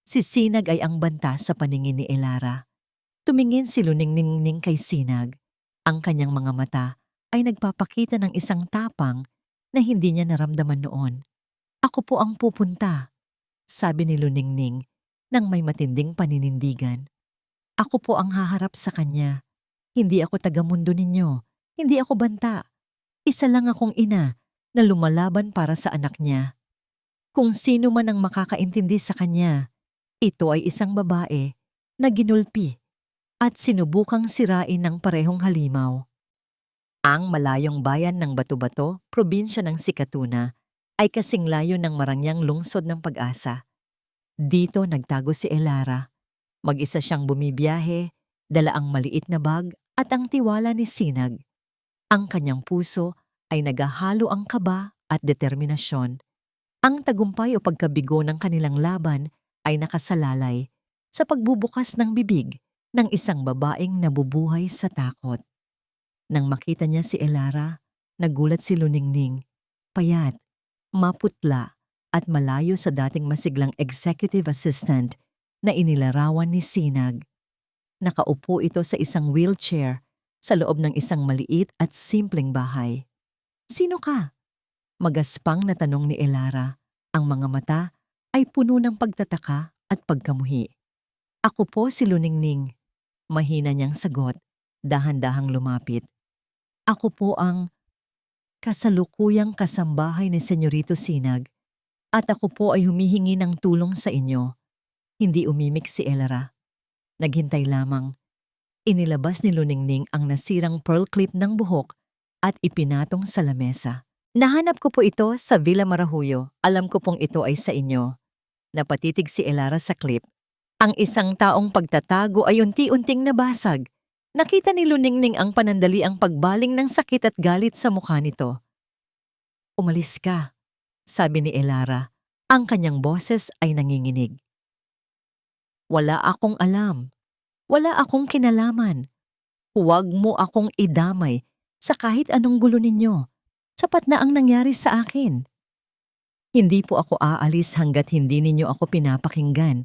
Si Sinag ay ang banta sa paningin ni Elara. Tumingin si Luningning kay Sinag. Ang kanyang mga mata ay nagpapakita ng isang tapang na hindi niya naramdaman noon. Ako po ang pupunta, sabi ni Luningning nang may matinding paninindigan. Ako po ang haharap sa kanya. Hindi ako tagamundo ninyo. Hindi ako banta. Isa lang akong ina na lumalaban para sa anak niya. Kung sino man ang makakaintindi sa kanya, ito ay isang babae na ginulpi at sinubukang sirain ng parehong halimaw. Ang malayong bayan ng Bato-Bato, probinsya ng Sikatuna, ay kasing layo ng Marangyang lungsod ng Pag-asa. Dito nagtago si Elara. Mag-isa siyang bumibiyahe, dala ang maliit na bag at ang tiwala ni Sinag. Ang kanyang puso ay nagahalo ang kaba at determinasyon. Ang tagumpay o pagkabigo ng kanilang laban ay nakasalalay sa pagbubukas ng bibig ng isang babaeng nabubuhay sa takot. Nang makita niya si Elara, nagulat si Luningning. Payat, maputla at malayo sa dating masiglang executive assistant na inilarawan ni Sinag. Nakaupo ito sa isang wheelchair sa loob ng isang maliit at simpleng bahay. Sino ka? Magaspang na tanong ni Elara. Ang mga mata ay puno ng pagtataka at pagkamuhi. Ako po si Luningning. Mahina niyang sagot, dahan-dahang lumapit. Ako po ang kasalukuyang kasambahay ni Senyorito Sinag at ako po ay humihingi ng tulong sa inyo. Hindi umimik si Elara. Naghintay lamang. Inilabas ni Luningning ang nasirang pearl clip ng buhok at ipinatong sa lamesa. Nahanap ko po ito sa Villa Marahuyo. Alam ko pong ito ay sa inyo. Napatitig si Elara sa clip. Ang isang taong pagtatago ay unti-unting nabasag. Nakita ni Luningning ang panandaliang pagbaling ng sakit at galit sa mukha nito. Umalis ka, sabi ni Elara. Ang kanyang boses ay nanginginig. Wala akong alam. Wala akong kinalaman. Huwag mo akong idamay sa kahit anong gulo ninyo. Sapat na ang nangyari sa akin. Hindi po ako aalis hanggat hindi ninyo ako pinapakinggan.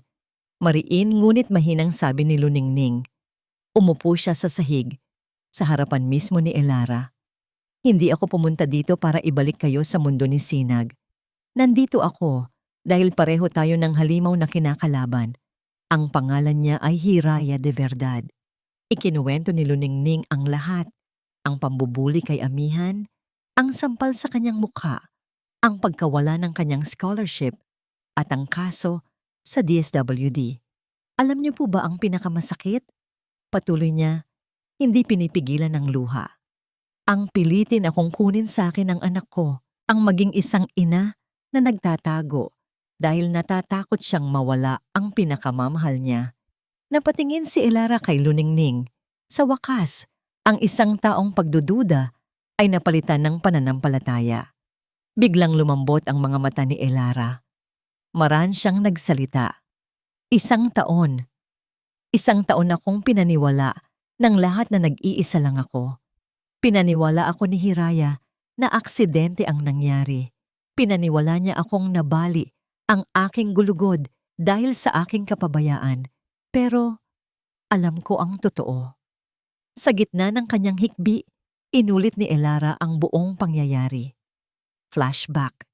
Mariin ngunit mahinang sabi ni Luningning. Umupo siya sa sahig, sa harapan mismo ni Elara. Hindi ako pumunta dito para ibalik kayo sa mundo ni Sinag. Nandito ako dahil pareho tayo ng halimaw na kinakalaban. Ang pangalan niya ay Hiraya de Verdad. Ikinuwento ni Luningning ang lahat. Ang pambubuli kay Amihan, ang sampal sa kanyang mukha, ang pagkawala ng kanyang scholarship, at ang kaso sa DSWD. Alam niyo po ba ang pinakamasakit? Patuloy niya, hindi pinipigilan ng luha. Ang pilitin akong kunin sa akin ang anak ko, ang maging isang ina na nagtatago dahil natatakot siyang mawala ang pinakamamahal niya. Napatingin si Elara kay Luningning. Sa wakas, ang isang taong pagdududa ay napalitan ng pananampalataya. Biglang lumambot ang mga mata ni Elara. Maran siyang nagsalita. Isang taon akong pinaniwala ng lahat na nag-iisa lang ako. Pinaniwala ako ni Hiraya na aksidente ang nangyari. Pinaniwala niya akong nabali ang aking gulugod dahil sa aking kapabayaan. Pero alam ko ang totoo. Sa gitna ng kanyang hikbi, inulit ni Elara ang buong pangyayari. Flashback.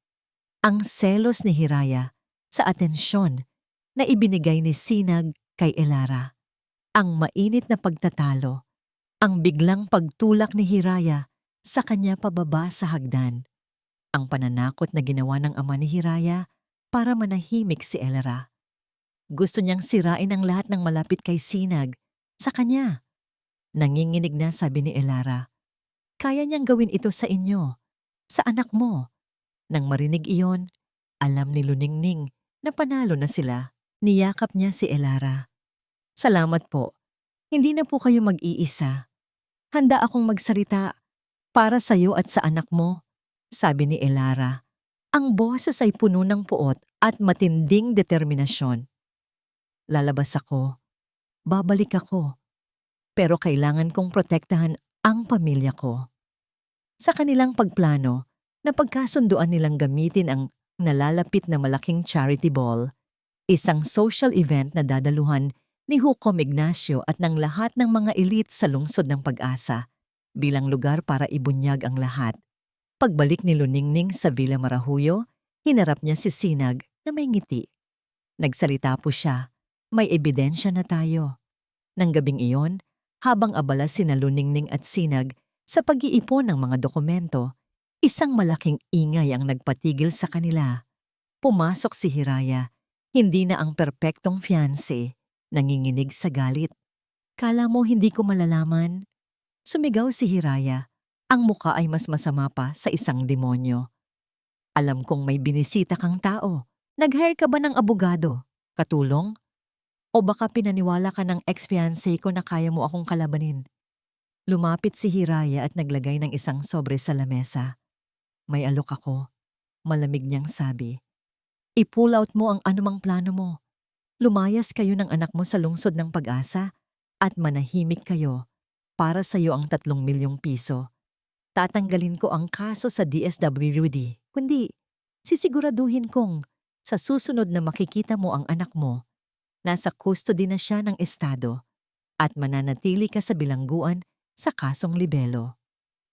Ang selos ni Hiraya sa atensyon na ibinigay ni Sinag kay Elara. Ang mainit na pagtatalo, ang biglang pagtulak ni Hiraya sa kanya pababa sa hagdan. Ang pananakot na ginawa ng ama ni Hiraya para manahimik si Elara. Gusto niyang sirain ang lahat ng malapit kay Sinag sa kanya. Nanginginig na sabi ni Elara. Kaya niyang gawin ito sa inyo, sa anak mo. Nang marinig iyon, alam ni Luningning na panalo na sila. Niyakap niya si Elara. Salamat po. Hindi na po kayo mag-iisa. Handa akong magsalita para sa iyo at sa anak mo, sabi ni Elara. Ang boses ay puno ng puot at matinding determinasyon. Lalabas ako. Babalik ako. Pero kailangan kong protektahan ang pamilya ko. Sa kanilang pagplano, napagkasunduan nilang gamitin ang nalalapit na malaking charity ball, isang social event na dadaluhan ni Hukom Ignacio at ng lahat ng mga elite sa lungsod ng Pag-asa. bilang lugar para ibunyag ang lahat. Pagbalik ni Luningning sa Villa Marahuyo, hinarap niya si Sinag na may ngiti. Nagsalita po siya, may ebidensya na tayo. Nang gabing iyon, habang abala sina Luningning at Sinag sa pag-iipon ng mga dokumento, isang malaking ingay ang nagpatigil sa kanila. Pumasok si Hiraya, hindi na ang perpektong fiancé, nanginginig sa galit. Kala mo hindi ko malalaman? Sumigaw si Hiraya. Ang muka ay mas masama pa sa isang demonyo. Alam kong may binisita kang tao. Nag-hire ka ba ng abogado? Katulong? O baka pinaniwala ka ng ex-fiancé ko na kaya mo akong kalabanin? Lumapit si Hiraya at naglagay ng isang sobre sa lamesa. May alok ako. Malamig niyang sabi. I-pull out mo ang anumang plano mo. Lumayas kayo ng anak mo sa lungsod ng Pag-asa at manahimik kayo para sa iyo ang 3 milyong piso. Tatanggalin ko ang kaso sa DSWD, kundi sisiguraduhin kong sa susunod na makikita mo ang anak mo, nasa custody na siya ng Estado at mananatili ka sa bilangguan sa kasong libelo.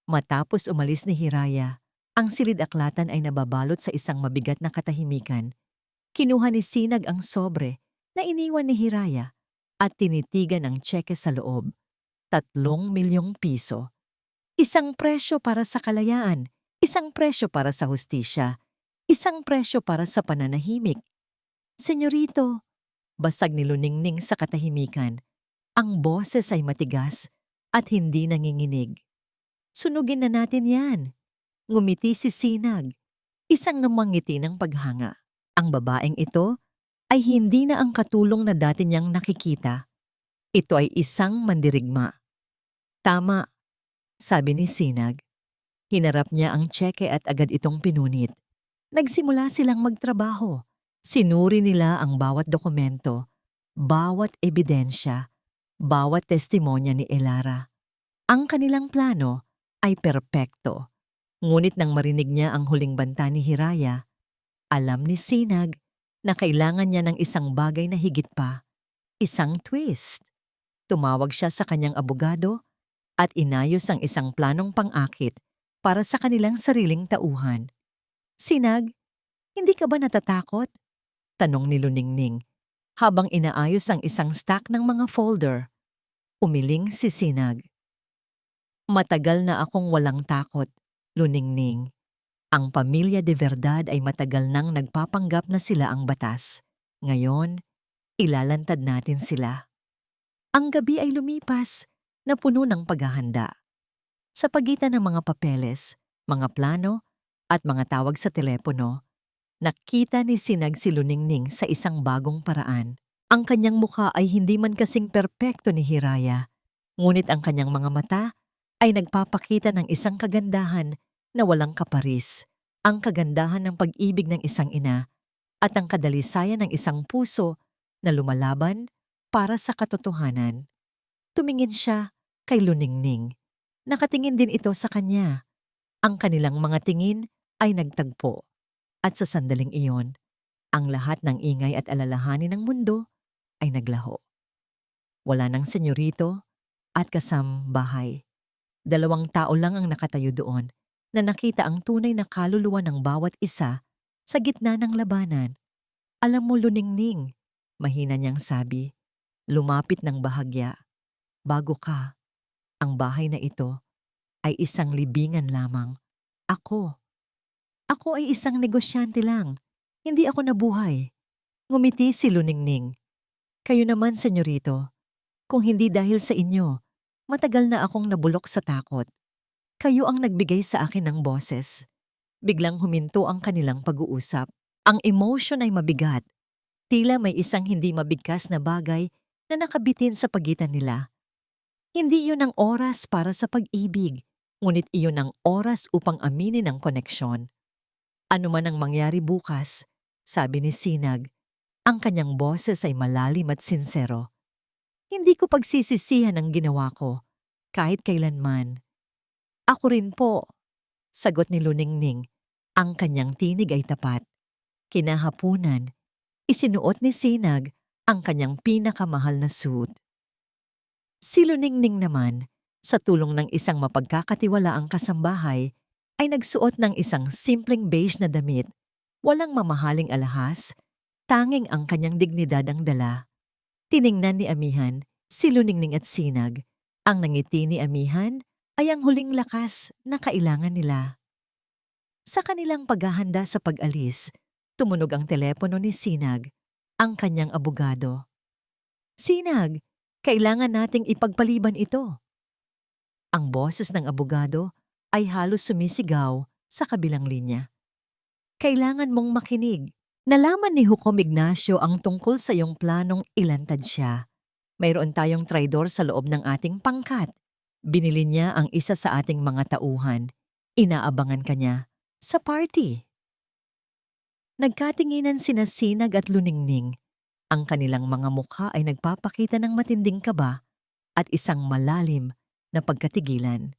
Matapos umalis ni Hiraya, ang silid-aklatan ay nababalot sa isang mabigat na katahimikan. Kinuha ni Sinag ang sobre na iniwan ni Hiraya at tinitigan ang tseke sa loob. 3 milyong piso. Isang presyo para sa kalayaan, isang presyo para sa hustisya, isang presyo para sa pananahimik. Senyorito, basag ni Luningning sa katahimikan. Ang boses ay matigas at hindi nanginginig. Sunugin na natin yan. Ngumiti si Sinag, isang namangiti ng paghanga. Ang babaeng ito ay hindi na ang katulong na dati niyang nakikita. Ito ay isang mandirigma. Tama, sabi ni Sinag. Hinarap niya ang tseke at agad itong pinunit. Nagsimula silang magtrabaho. Sinuri nila ang bawat dokumento, bawat ebidensya, bawat testimonya ni Elara. Ang kanilang plano ay perpekto. Ngunit nang marinig niya ang huling banta ni Hiraya, alam ni Sinag na kailangan niya ng isang bagay na higit pa, isang twist. Tumawag siya sa kanyang abogado at inayos ang isang planong pang-akit para sa kanilang sariling tauhan. Sinag, hindi ka ba natatakot? Tanong ni Luningning habang inaayos ang isang stack ng mga folder. Umiling si Sinag. Matagal na akong walang takot, Luningning. Ang pamilya de Verdad ay matagal nang nagpapanggap na sila ang batas. Ngayon, ilalantad natin sila. Ang gabi ay lumipas na puno ng paghahanda. Sa pagitan ng mga papeles, mga plano, at mga tawag sa telepono, nakita ni Sinag si Luningning sa isang bagong paraan. Ang kanyang mukha ay hindi man kasing perpekto ni Hiraya, ngunit ang kanyang mga mata ay nagpapakita ng isang kagandahan na walang kaparis, ang kagandahan ng pag-ibig ng isang ina at ang kadalisayan ng isang puso na lumalaban para sa katotohanan. Tumingin siya kay Luningning. Nakatingin din ito sa kanya. Ang kanilang mga tingin ay nagtagpo. At sa sandaling iyon, ang lahat ng ingay at alalahanin ng mundo ay naglaho. Wala nang senyorito at kasambahay. 2 tao lang ang nakatayo doon na nakita ang tunay na kaluluwa ng bawat isa sa gitna ng labanan. Alam mo, Luningning, mahina niyang sabi, lumapit ng bahagya. Bago ka, ang bahay na ito ay isang libingan lamang. Ako ay isang negosyante lang. Hindi ako nabuhay. Ngumiti si Luningning. Kayo naman, senyorito. Kung hindi dahil sa inyo, matagal na akong nabulok sa takot. Kayo ang nagbigay sa akin ng boses. Biglang huminto ang kanilang pag-uusap. Ang emotion ay mabigat. Tila may isang hindi mabigkas na bagay na nakabitin sa pagitan nila. Hindi iyon ang oras para sa pag-ibig, ngunit iyon ang oras upang aminin ang koneksyon. Ano man ang mangyari bukas, sabi ni Sinag, ang kanyang boses ay malalim at sinsero. Hindi ko pagsisisihan ang ginawa ko, kahit kailanman. Ako rin po, sagot ni Luningning. Ang kanyang tinig ay tapat. Kinahapunan, isinuot ni Sinag ang kanyang pinakamahal na suit. Si Luningning naman Sa tulong ng isang mapagkakatiwalaang kasambahay, ay nagsuot ng isang simpleng beige na damit, walang mamahaling alahas, tanging ang kanyang dignidad ang dala. Tiningnan ni Amihan si Luningning at Sinag. Ang nangiti ni Amihan ay ang huling lakas na kailangan nila. Sa kanilang paghahanda sa pag-alis, tumunog ang telepono ni Sinag, ang kanyang abogado. Sinag, kailangan nating ipagpaliban ito. Ang boses ng abogado ay halos sumisigaw sa kabilang linya. Kailangan mong makinig. Nalaman ni Hukom Ignacio ang tungkol sa iyong planong ilantad siya. Mayroon tayong traidor sa loob ng ating pangkat. Binili niya ang isa sa ating mga tauhan. Inaabangan ka niya sa party. Nagkatinginan sina Sinag at Luningning. Ang kanilang mga mukha ay nagpapakita ng matinding kaba at isang malalim na pagkatigilan.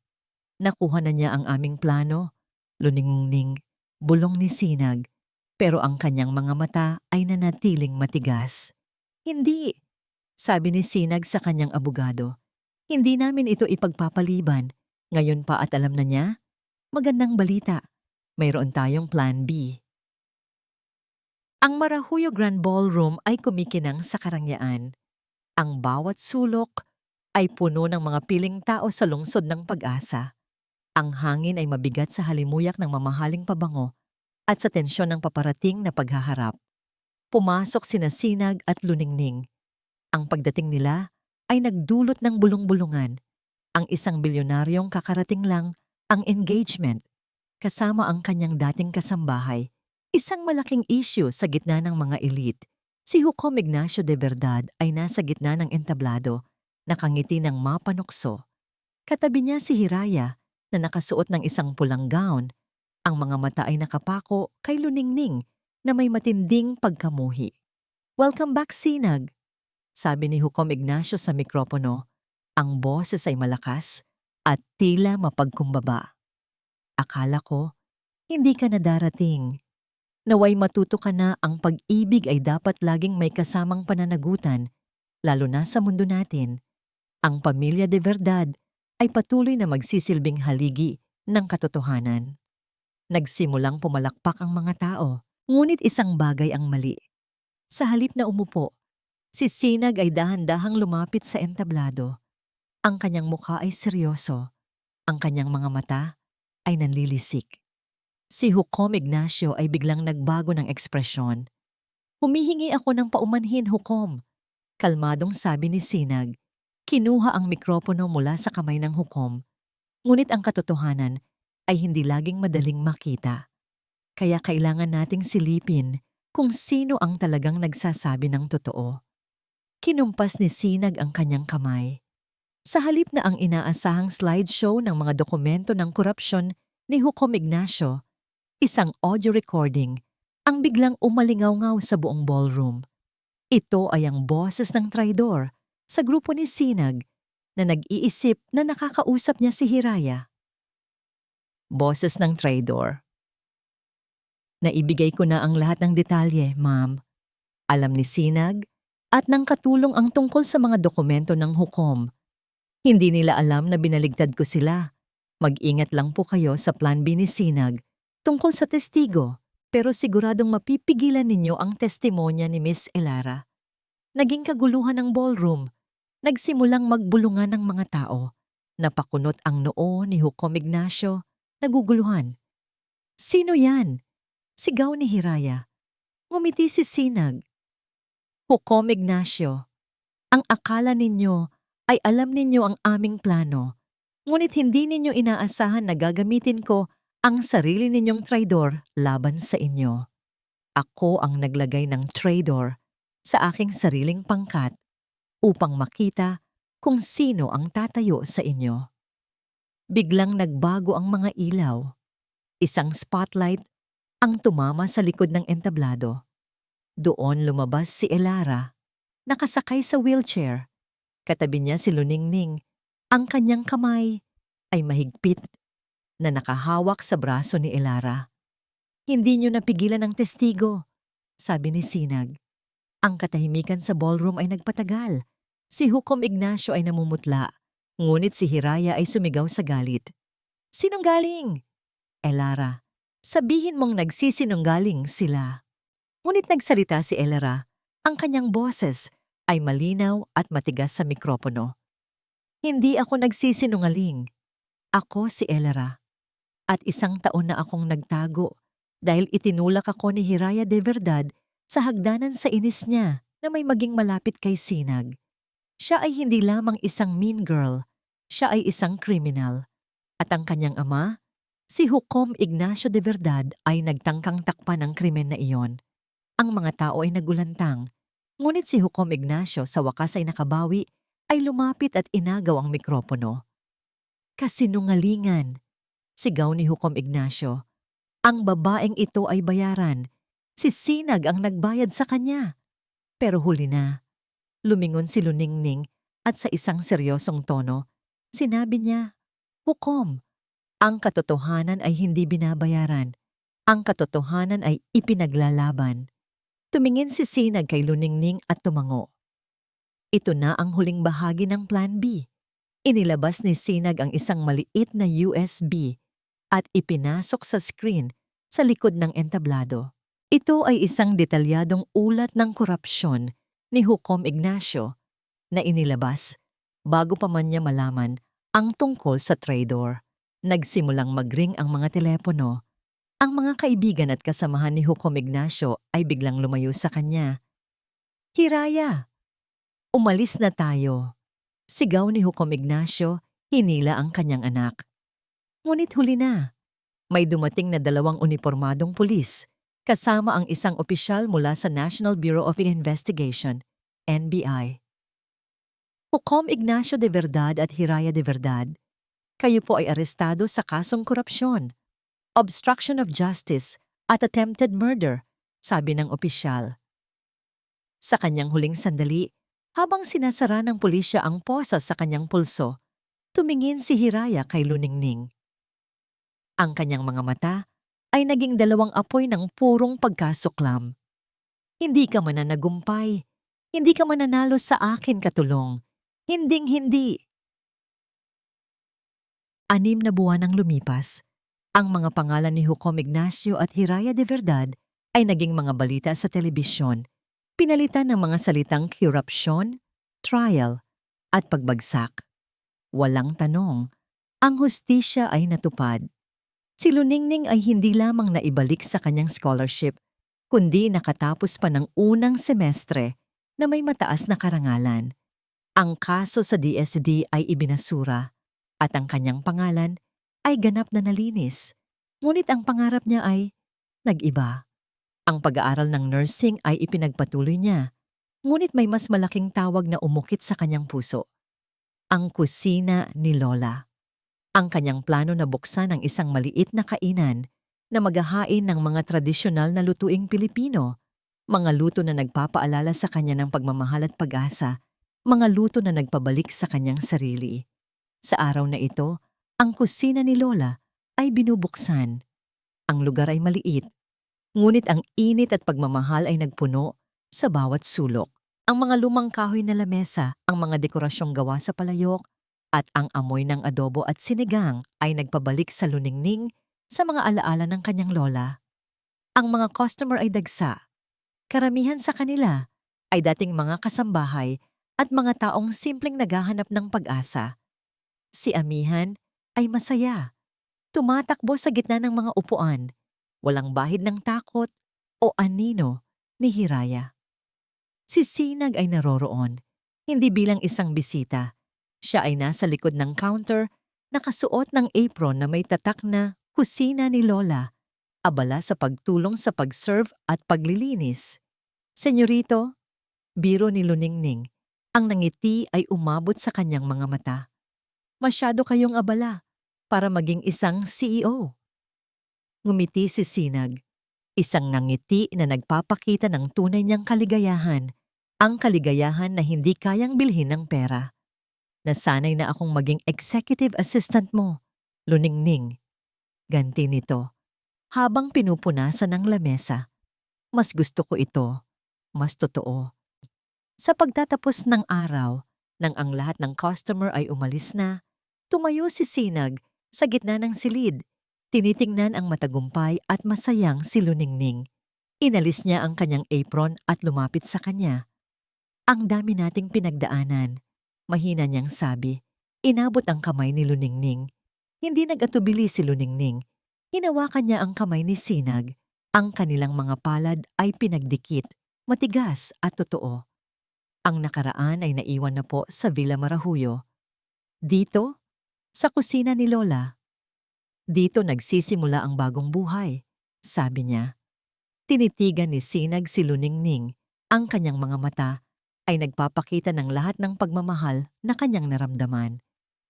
Nakuha na niya ang aming plano, Luningning, bulong ni Sinag, pero ang kanyang mga mata ay nanatiling matigas. Hindi, sabi ni Sinag sa kanyang abogado. Hindi namin ito ipagpapaliban. Ngayon pa at alam na niya? Magandang balita. Mayroon tayong plan B. Ang Marahuyo Grand Ballroom ay kumikinang sa karangyaan. Ang bawat sulok ay puno ng mga piling tao sa lungsod ng Pag-asa. Ang hangin ay mabigat sa halimuyak ng mamahaling pabango at sa tensyon ng paparating na paghaharap. Pumasok sina Sinag at Luningning. Ang pagdating nila ay nagdulot ng bulong-bulungan. Ang isang bilyonaryong kakarating lang ang engagement kasama ang kanyang dating kasambahay. Isang malaking issue sa gitna ng mga elite. Si Hukom Ignacio de Verdad ay nasa gitna ng entablado, nakangiti ng mapanukso. Katabi niya si Hiraya na nakasuot ng isang pulang gown. Ang mga mata ay nakapako kay Luningning na may matinding pagkamuhi. Welcome back, Sinag, sabi ni Hukom Ignacio sa mikropono. Ang boses ay malakas at tila mapagkumbaba. Akala ko, hindi ka na darating. Naway matuto ka na ang pag-ibig ay dapat laging may kasamang pananagutan, lalo na sa mundo natin. Ang pamilya de Verdad ay patuloy na magsisilbing haligi ng katotohanan. Nagsimulang pumalakpak ang mga tao, ngunit isang bagay ang mali. Sa halip na umupo, si Sinag ay dahan-dahang lumapit sa entablado. Ang kanyang mukha ay seryoso, ang kanyang mga mata ay nanlilisik. Si Hukom Ignacio ay biglang nagbago ng ekspresyon. Humihingi ako ng paumanhin, Hukom. Kalmadong sabi ni Sinag. Kinuha ang mikropono mula sa kamay ng Hukom. Ngunit ang katotohanan ay hindi laging madaling makita. Kaya kailangan nating silipin kung sino ang talagang nagsasabi ng totoo. Kinumpas ni Sinag ang kanyang kamay. Sa halip na ang inaasahang slideshow ng mga dokumento ng korupsyon ni Hukom Ignacio, isang audio recording ang biglang umalingaw-ngaw sa buong ballroom. Ito ay ang boses ng traidor sa grupo ni Sinag na nag-iisip na nakakausap niya si Hiraya. Boses ng traidor. Naibigay ko na ang lahat ng detalye, ma'am. Alam ni Sinag at nang katulong ang tungkol sa mga dokumento ng Hukom. Hindi nila alam na binaligtad ko sila. Mag-ingat lang po kayo sa plan B ni Sinag tungkol sa testigo, pero siguradong mapipigilan ninyo ang testimonya ni Miss Elara. Naging kaguluhan ng ballroom. Nagsimulang magbulungan ng mga tao. Napakunot ang noo ni Hukom Ignacio. Naguguluhan. Sino yan? Sigaw ni Hiraya. Ngumiti si Sinag. Hukom Ignacio, ang akala ninyo ay alam ninyo ang aming plano, ngunit hindi ninyo inaasahan na gagamitin ko ang sarili ninyong traidor laban sa inyo. Ako ang naglagay ng traidor sa aking sariling pangkat upang makita kung sino ang tatayo sa inyo. Biglang nagbago ang mga ilaw. Isang spotlight ang tumama sa likod ng entablado. Doon lumabas si Elara, nakasakay sa wheelchair. Katabi niya si Luningning. Ang kanyang kamay ay mahigpit na nakahawak sa braso ni Elara. Hindi niyo napigilan ang testigo, sabi ni Sinag. Ang katahimikan sa ballroom ay nagpatagal. Si Hukom Ignacio ay namumutla. Ngunit si Hiraya ay sumigaw sa galit. Sinunggaling! Elara, sabihin mong nagsisinunggaling sila. Ngunit nagsalita si Elara. Ang kanyang boses ay malinaw at matigas sa mikropono. Hindi ako nagsisinungaling. Ako si Elara. At 1 taon na akong nagtago dahil itinulak ako ni Hiraya de Verdad sa hagdanan sa inis niya na may maging malapit kay Sinag. Siya ay hindi lamang isang mean girl, siya ay isang kriminal. At ang kanyang ama, si Hukom Ignacio de Verdad ay nagtangkang takpan ng krimen na iyon. Ang mga tao ay nagulantang, ngunit si Hukom Ignacio sa wakas ay nakabawi, ay lumapit at inagaw ang mikropono. Kasinungalingan, sigaw ni Hukom Ignacio. Ang babaeng ito ay bayaran. Si Sinag ang nagbayad sa kanya. Pero huli na, lumingon si Luningning at sa isang seryosong tono, sinabi niya, Hukom, ang katotohanan ay hindi binabayaran. Ang katotohanan ay ipinaglalaban. Tumingin si Sinag kay Luningning at tumango. Ito na ang huling bahagi ng Plan B. Inilabas ni Sinag ang isang maliit na USB at ipinasok sa screen sa likod ng entablado. Ito ay isang detalyadong ulat ng korupsyon ni Hukom Ignacio na inilabas bago pa man niya malaman ang tungkol sa traitor. Nagsimulang magring ang mga telepono. Ang mga kaibigan at kasamahan ni Hukom Ignacio ay biglang lumayo sa kanya. Hiraya, umalis na tayo. Sigaw ni Hukom Ignacio, hinila ang kanyang anak. Ngunit huli na. May dumating na 2 unipormadong pulis, kasama ang isang opisyal mula sa National Bureau of Investigation, NBI. Hukom Ignacio de Verdad at Hiraya de Verdad, kayo po ay arestado sa kasong korupsyon, obstruction of justice at attempted murder, sabi ng opisyal. Sa kanyang huling sandali, habang sinasara ng pulisya ang posa sa kanyang pulso, tumingin si Hiraya kay Luningning. Ang kanyang mga mata ay naging 2 apoy ng purong pagkasuklam. Hindi ka mananagumpay, hindi ka mananalo sa akin katulong, hinding-hindi. 6 na buwan ang lumipas. Ang mga pangalan ni Hukom Ignacio at Hiraya de Verdad ay naging mga balita sa telebisyon, pinalitan ng mga salitang korupsyon, trial, at pagbagsak. Walang tanong, ang hustisya ay natupad. Si Luningning ay hindi lamang naibalik sa kanyang scholarship, kundi nakatapos pa ng unang semestre na may mataas na karangalan. Ang kaso sa DSD ay ibinasura at ang kanyang pangalan ay ganap na nalinis. Ngunit ang pangarap niya ay nag-iba. Ang pag-aaral ng nursing ay ipinagpatuloy niya, ngunit may mas malaking tawag na umukit sa kanyang puso. Ang kusina ni Lola. Ang kanyang plano na buksan ang isang maliit na kainan na maghahain ng mga tradisyonal na lutuing Pilipino, mga luto na nagpapaalala sa kanya ng pagmamahal at pag-asa, mga luto na nagpabalik sa kanyang sarili. Sa araw na ito, ang kusina ni Lola ay binubuksan. Ang lugar ay maliit, ngunit ang init at pagmamahal ay nagpuno sa bawat sulok. Ang mga lumang kahoy na lamesa, ang mga dekorasyong gawa sa palayok, at ang amoy ng adobo at sinigang ay nagpabalik sa Luningning sa mga alaala ng kanyang lola. Ang mga customer ay dagsa. Karamihan sa kanila ay dating mga kasambahay at mga taong simpleng naghahanap ng pag-asa. Si Amihan ay masaya. Tumatakbo sa gitna ng mga upuan, walang bahid ng takot o anino ni Hiraya. Si Sinag ay naroroon, hindi bilang isang bisita. Siya ay nasa likod ng counter, nakasuot ng apron na may tatak na kusina ni Lola, abala sa pagtulong sa pag-serve at paglilinis. Senyorito, biro ni Luningning, ang nangiti ay umabot sa kanyang mga mata. Masyado kayong abala para maging isang CEO. Ngumiti si Sinag, isang ngangiti na nagpapakita ng tunay niyang kaligayahan, ang kaligayahan na hindi kayang bilhin ng pera. Nasanay na akong maging executive assistant mo, Luningning. Ganti nito, habang pinupunasan ng lamesa. Mas gusto ko ito, mas totoo. Sa pagtatapos ng araw, Nang ang lahat ng customer ay umalis na, tumayo si Sinag sa gitna ng silid. Tinitingnan ang matagumpay at masayang si Luningning. Inalis niya ang kanyang apron at lumapit sa kanya. Ang dami nating pinagdaanan, mahina niyang sabi. Inabot ang kamay ni Luningning. Hindi nag-atubili si Luningning. Hinawakan niya ang kamay ni Sinag. Ang kanilang mga palad ay pinagdikit, matigas at totoo. Ang nakaraan ay naiwan na po sa Villa Marahuyo. Dito, sa kusina ni Lola. Dito nagsisimula ang bagong buhay, sabi niya. Tinitigan ni Sinag si Luningning. Ang kanyang mga mata ay nagpapakita ng lahat ng pagmamahal na kanyang naramdaman.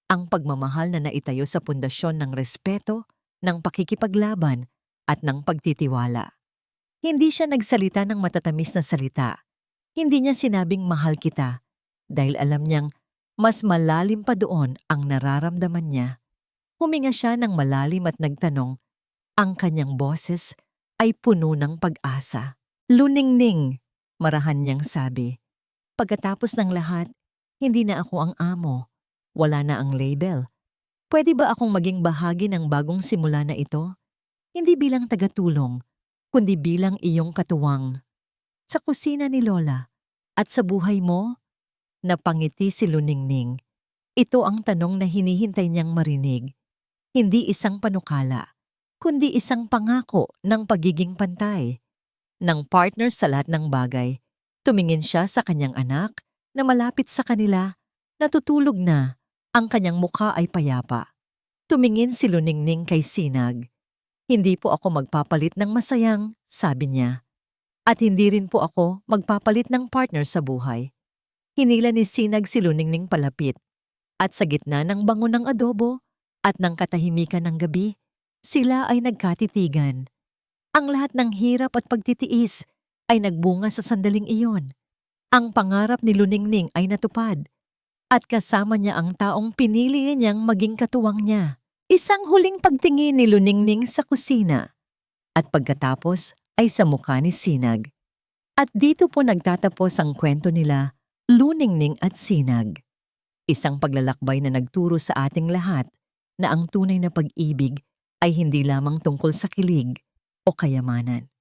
Ang pagmamahal na naitayo sa pundasyon ng respeto, ng pakikipaglaban at ng pagtitiwala. Hindi siya nagsalita ng matatamis na salita. Hindi niya sinabing mahal kita dahil alam niyang mas malalim pa doon ang nararamdaman niya. Huminga siya ng malalim at nagtanong. Ang kanyang boses ay puno ng pag-asa. Luningning, marahan niyang sabi. Pagkatapos ng lahat, hindi na ako ang amo. Wala na ang label. Pwede ba akong maging bahagi ng bagong simula na ito? Hindi bilang tagatulong, kundi bilang iyong katuwang. Sa kusina ni Lola at sa buhay mo, napangiti si Luningning. Ito ang tanong na hinihintay niyang marinig. Hindi isang panukala, kundi isang pangako ng pagiging pantay. Ng partner sa lahat ng bagay, tumingin siya sa kanyang anak na malapit sa kanila, natutulog na, ang kanyang mukha ay payapa. Tumingin si Luningning kay Sinag. Hindi po ako magpapalit ng masayang, sabi niya. At hindi rin po ako magpapalit ng partner sa buhay. Hinila ni Sinag si Luningning palapit. At sa gitna ng bango ng adobo at ng katahimikan ng gabi, sila ay nagkatitigan. Ang lahat ng hirap at pagtitiis ay nagbunga sa sandaling iyon. Ang pangarap ni Luningning ay natupad. At kasama niya ang taong pinili niyang maging katuwang niya. Isang huling pagtingin ni Luningning sa kusina. At pagkatapos ay sa mukha ni Sinag. At dito po nagtatapos ang kwento nila, Luningning at Sinag. Isang paglalakbay na nagturo sa ating lahat na ang tunay na pag-ibig ay hindi lamang tungkol sa kilig o kayamanan.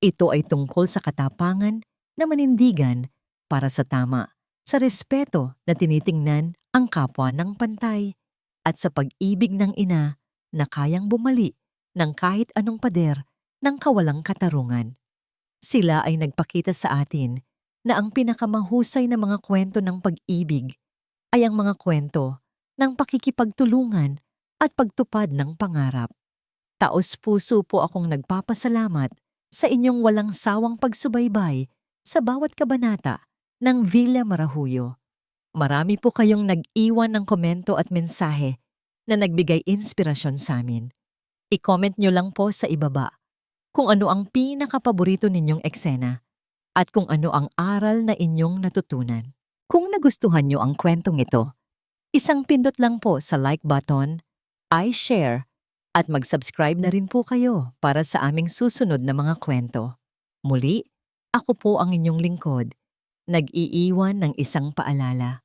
Ito ay tungkol sa katapangan na manindigan para sa tama, sa respeto na tinitingnan ang kapwa ng pantay, at sa pag-ibig ng ina na kayang bumali ng kahit anong pader ng kawalang katarungan. Sila ay nagpakita sa atin na ang pinakamahusay na mga kwento ng pag-ibig ay ang mga kwento ng pakikipagtulungan at pagtupad ng pangarap. Taos-puso po akong nagpapasalamat sa inyong walang sawang pagsubaybay sa bawat kabanata ng Villa Marahuyo. Marami po kayong nag-iwan ng komento at mensahe na nagbigay inspirasyon sa amin. I-comment nyo lang po sa ibaba kung ano ang pinakapaborito ninyong eksena at kung ano ang aral na inyong natutunan. Kung nagustuhan nyo ang kwentong ito, isang pindot lang po sa like button, i-share, at mag-subscribe na rin po kayo para sa aming susunod na mga kwento. Muli, ako po ang inyong lingkod, nag-iiwan ng isang paalala.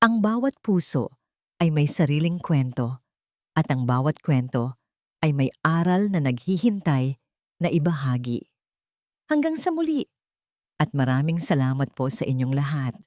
Ang bawat puso ay may sariling kwento at ang bawat kwento ay may aral na naghihintay na ibahagi. Hanggang sa muli at maraming salamat po sa inyong lahat.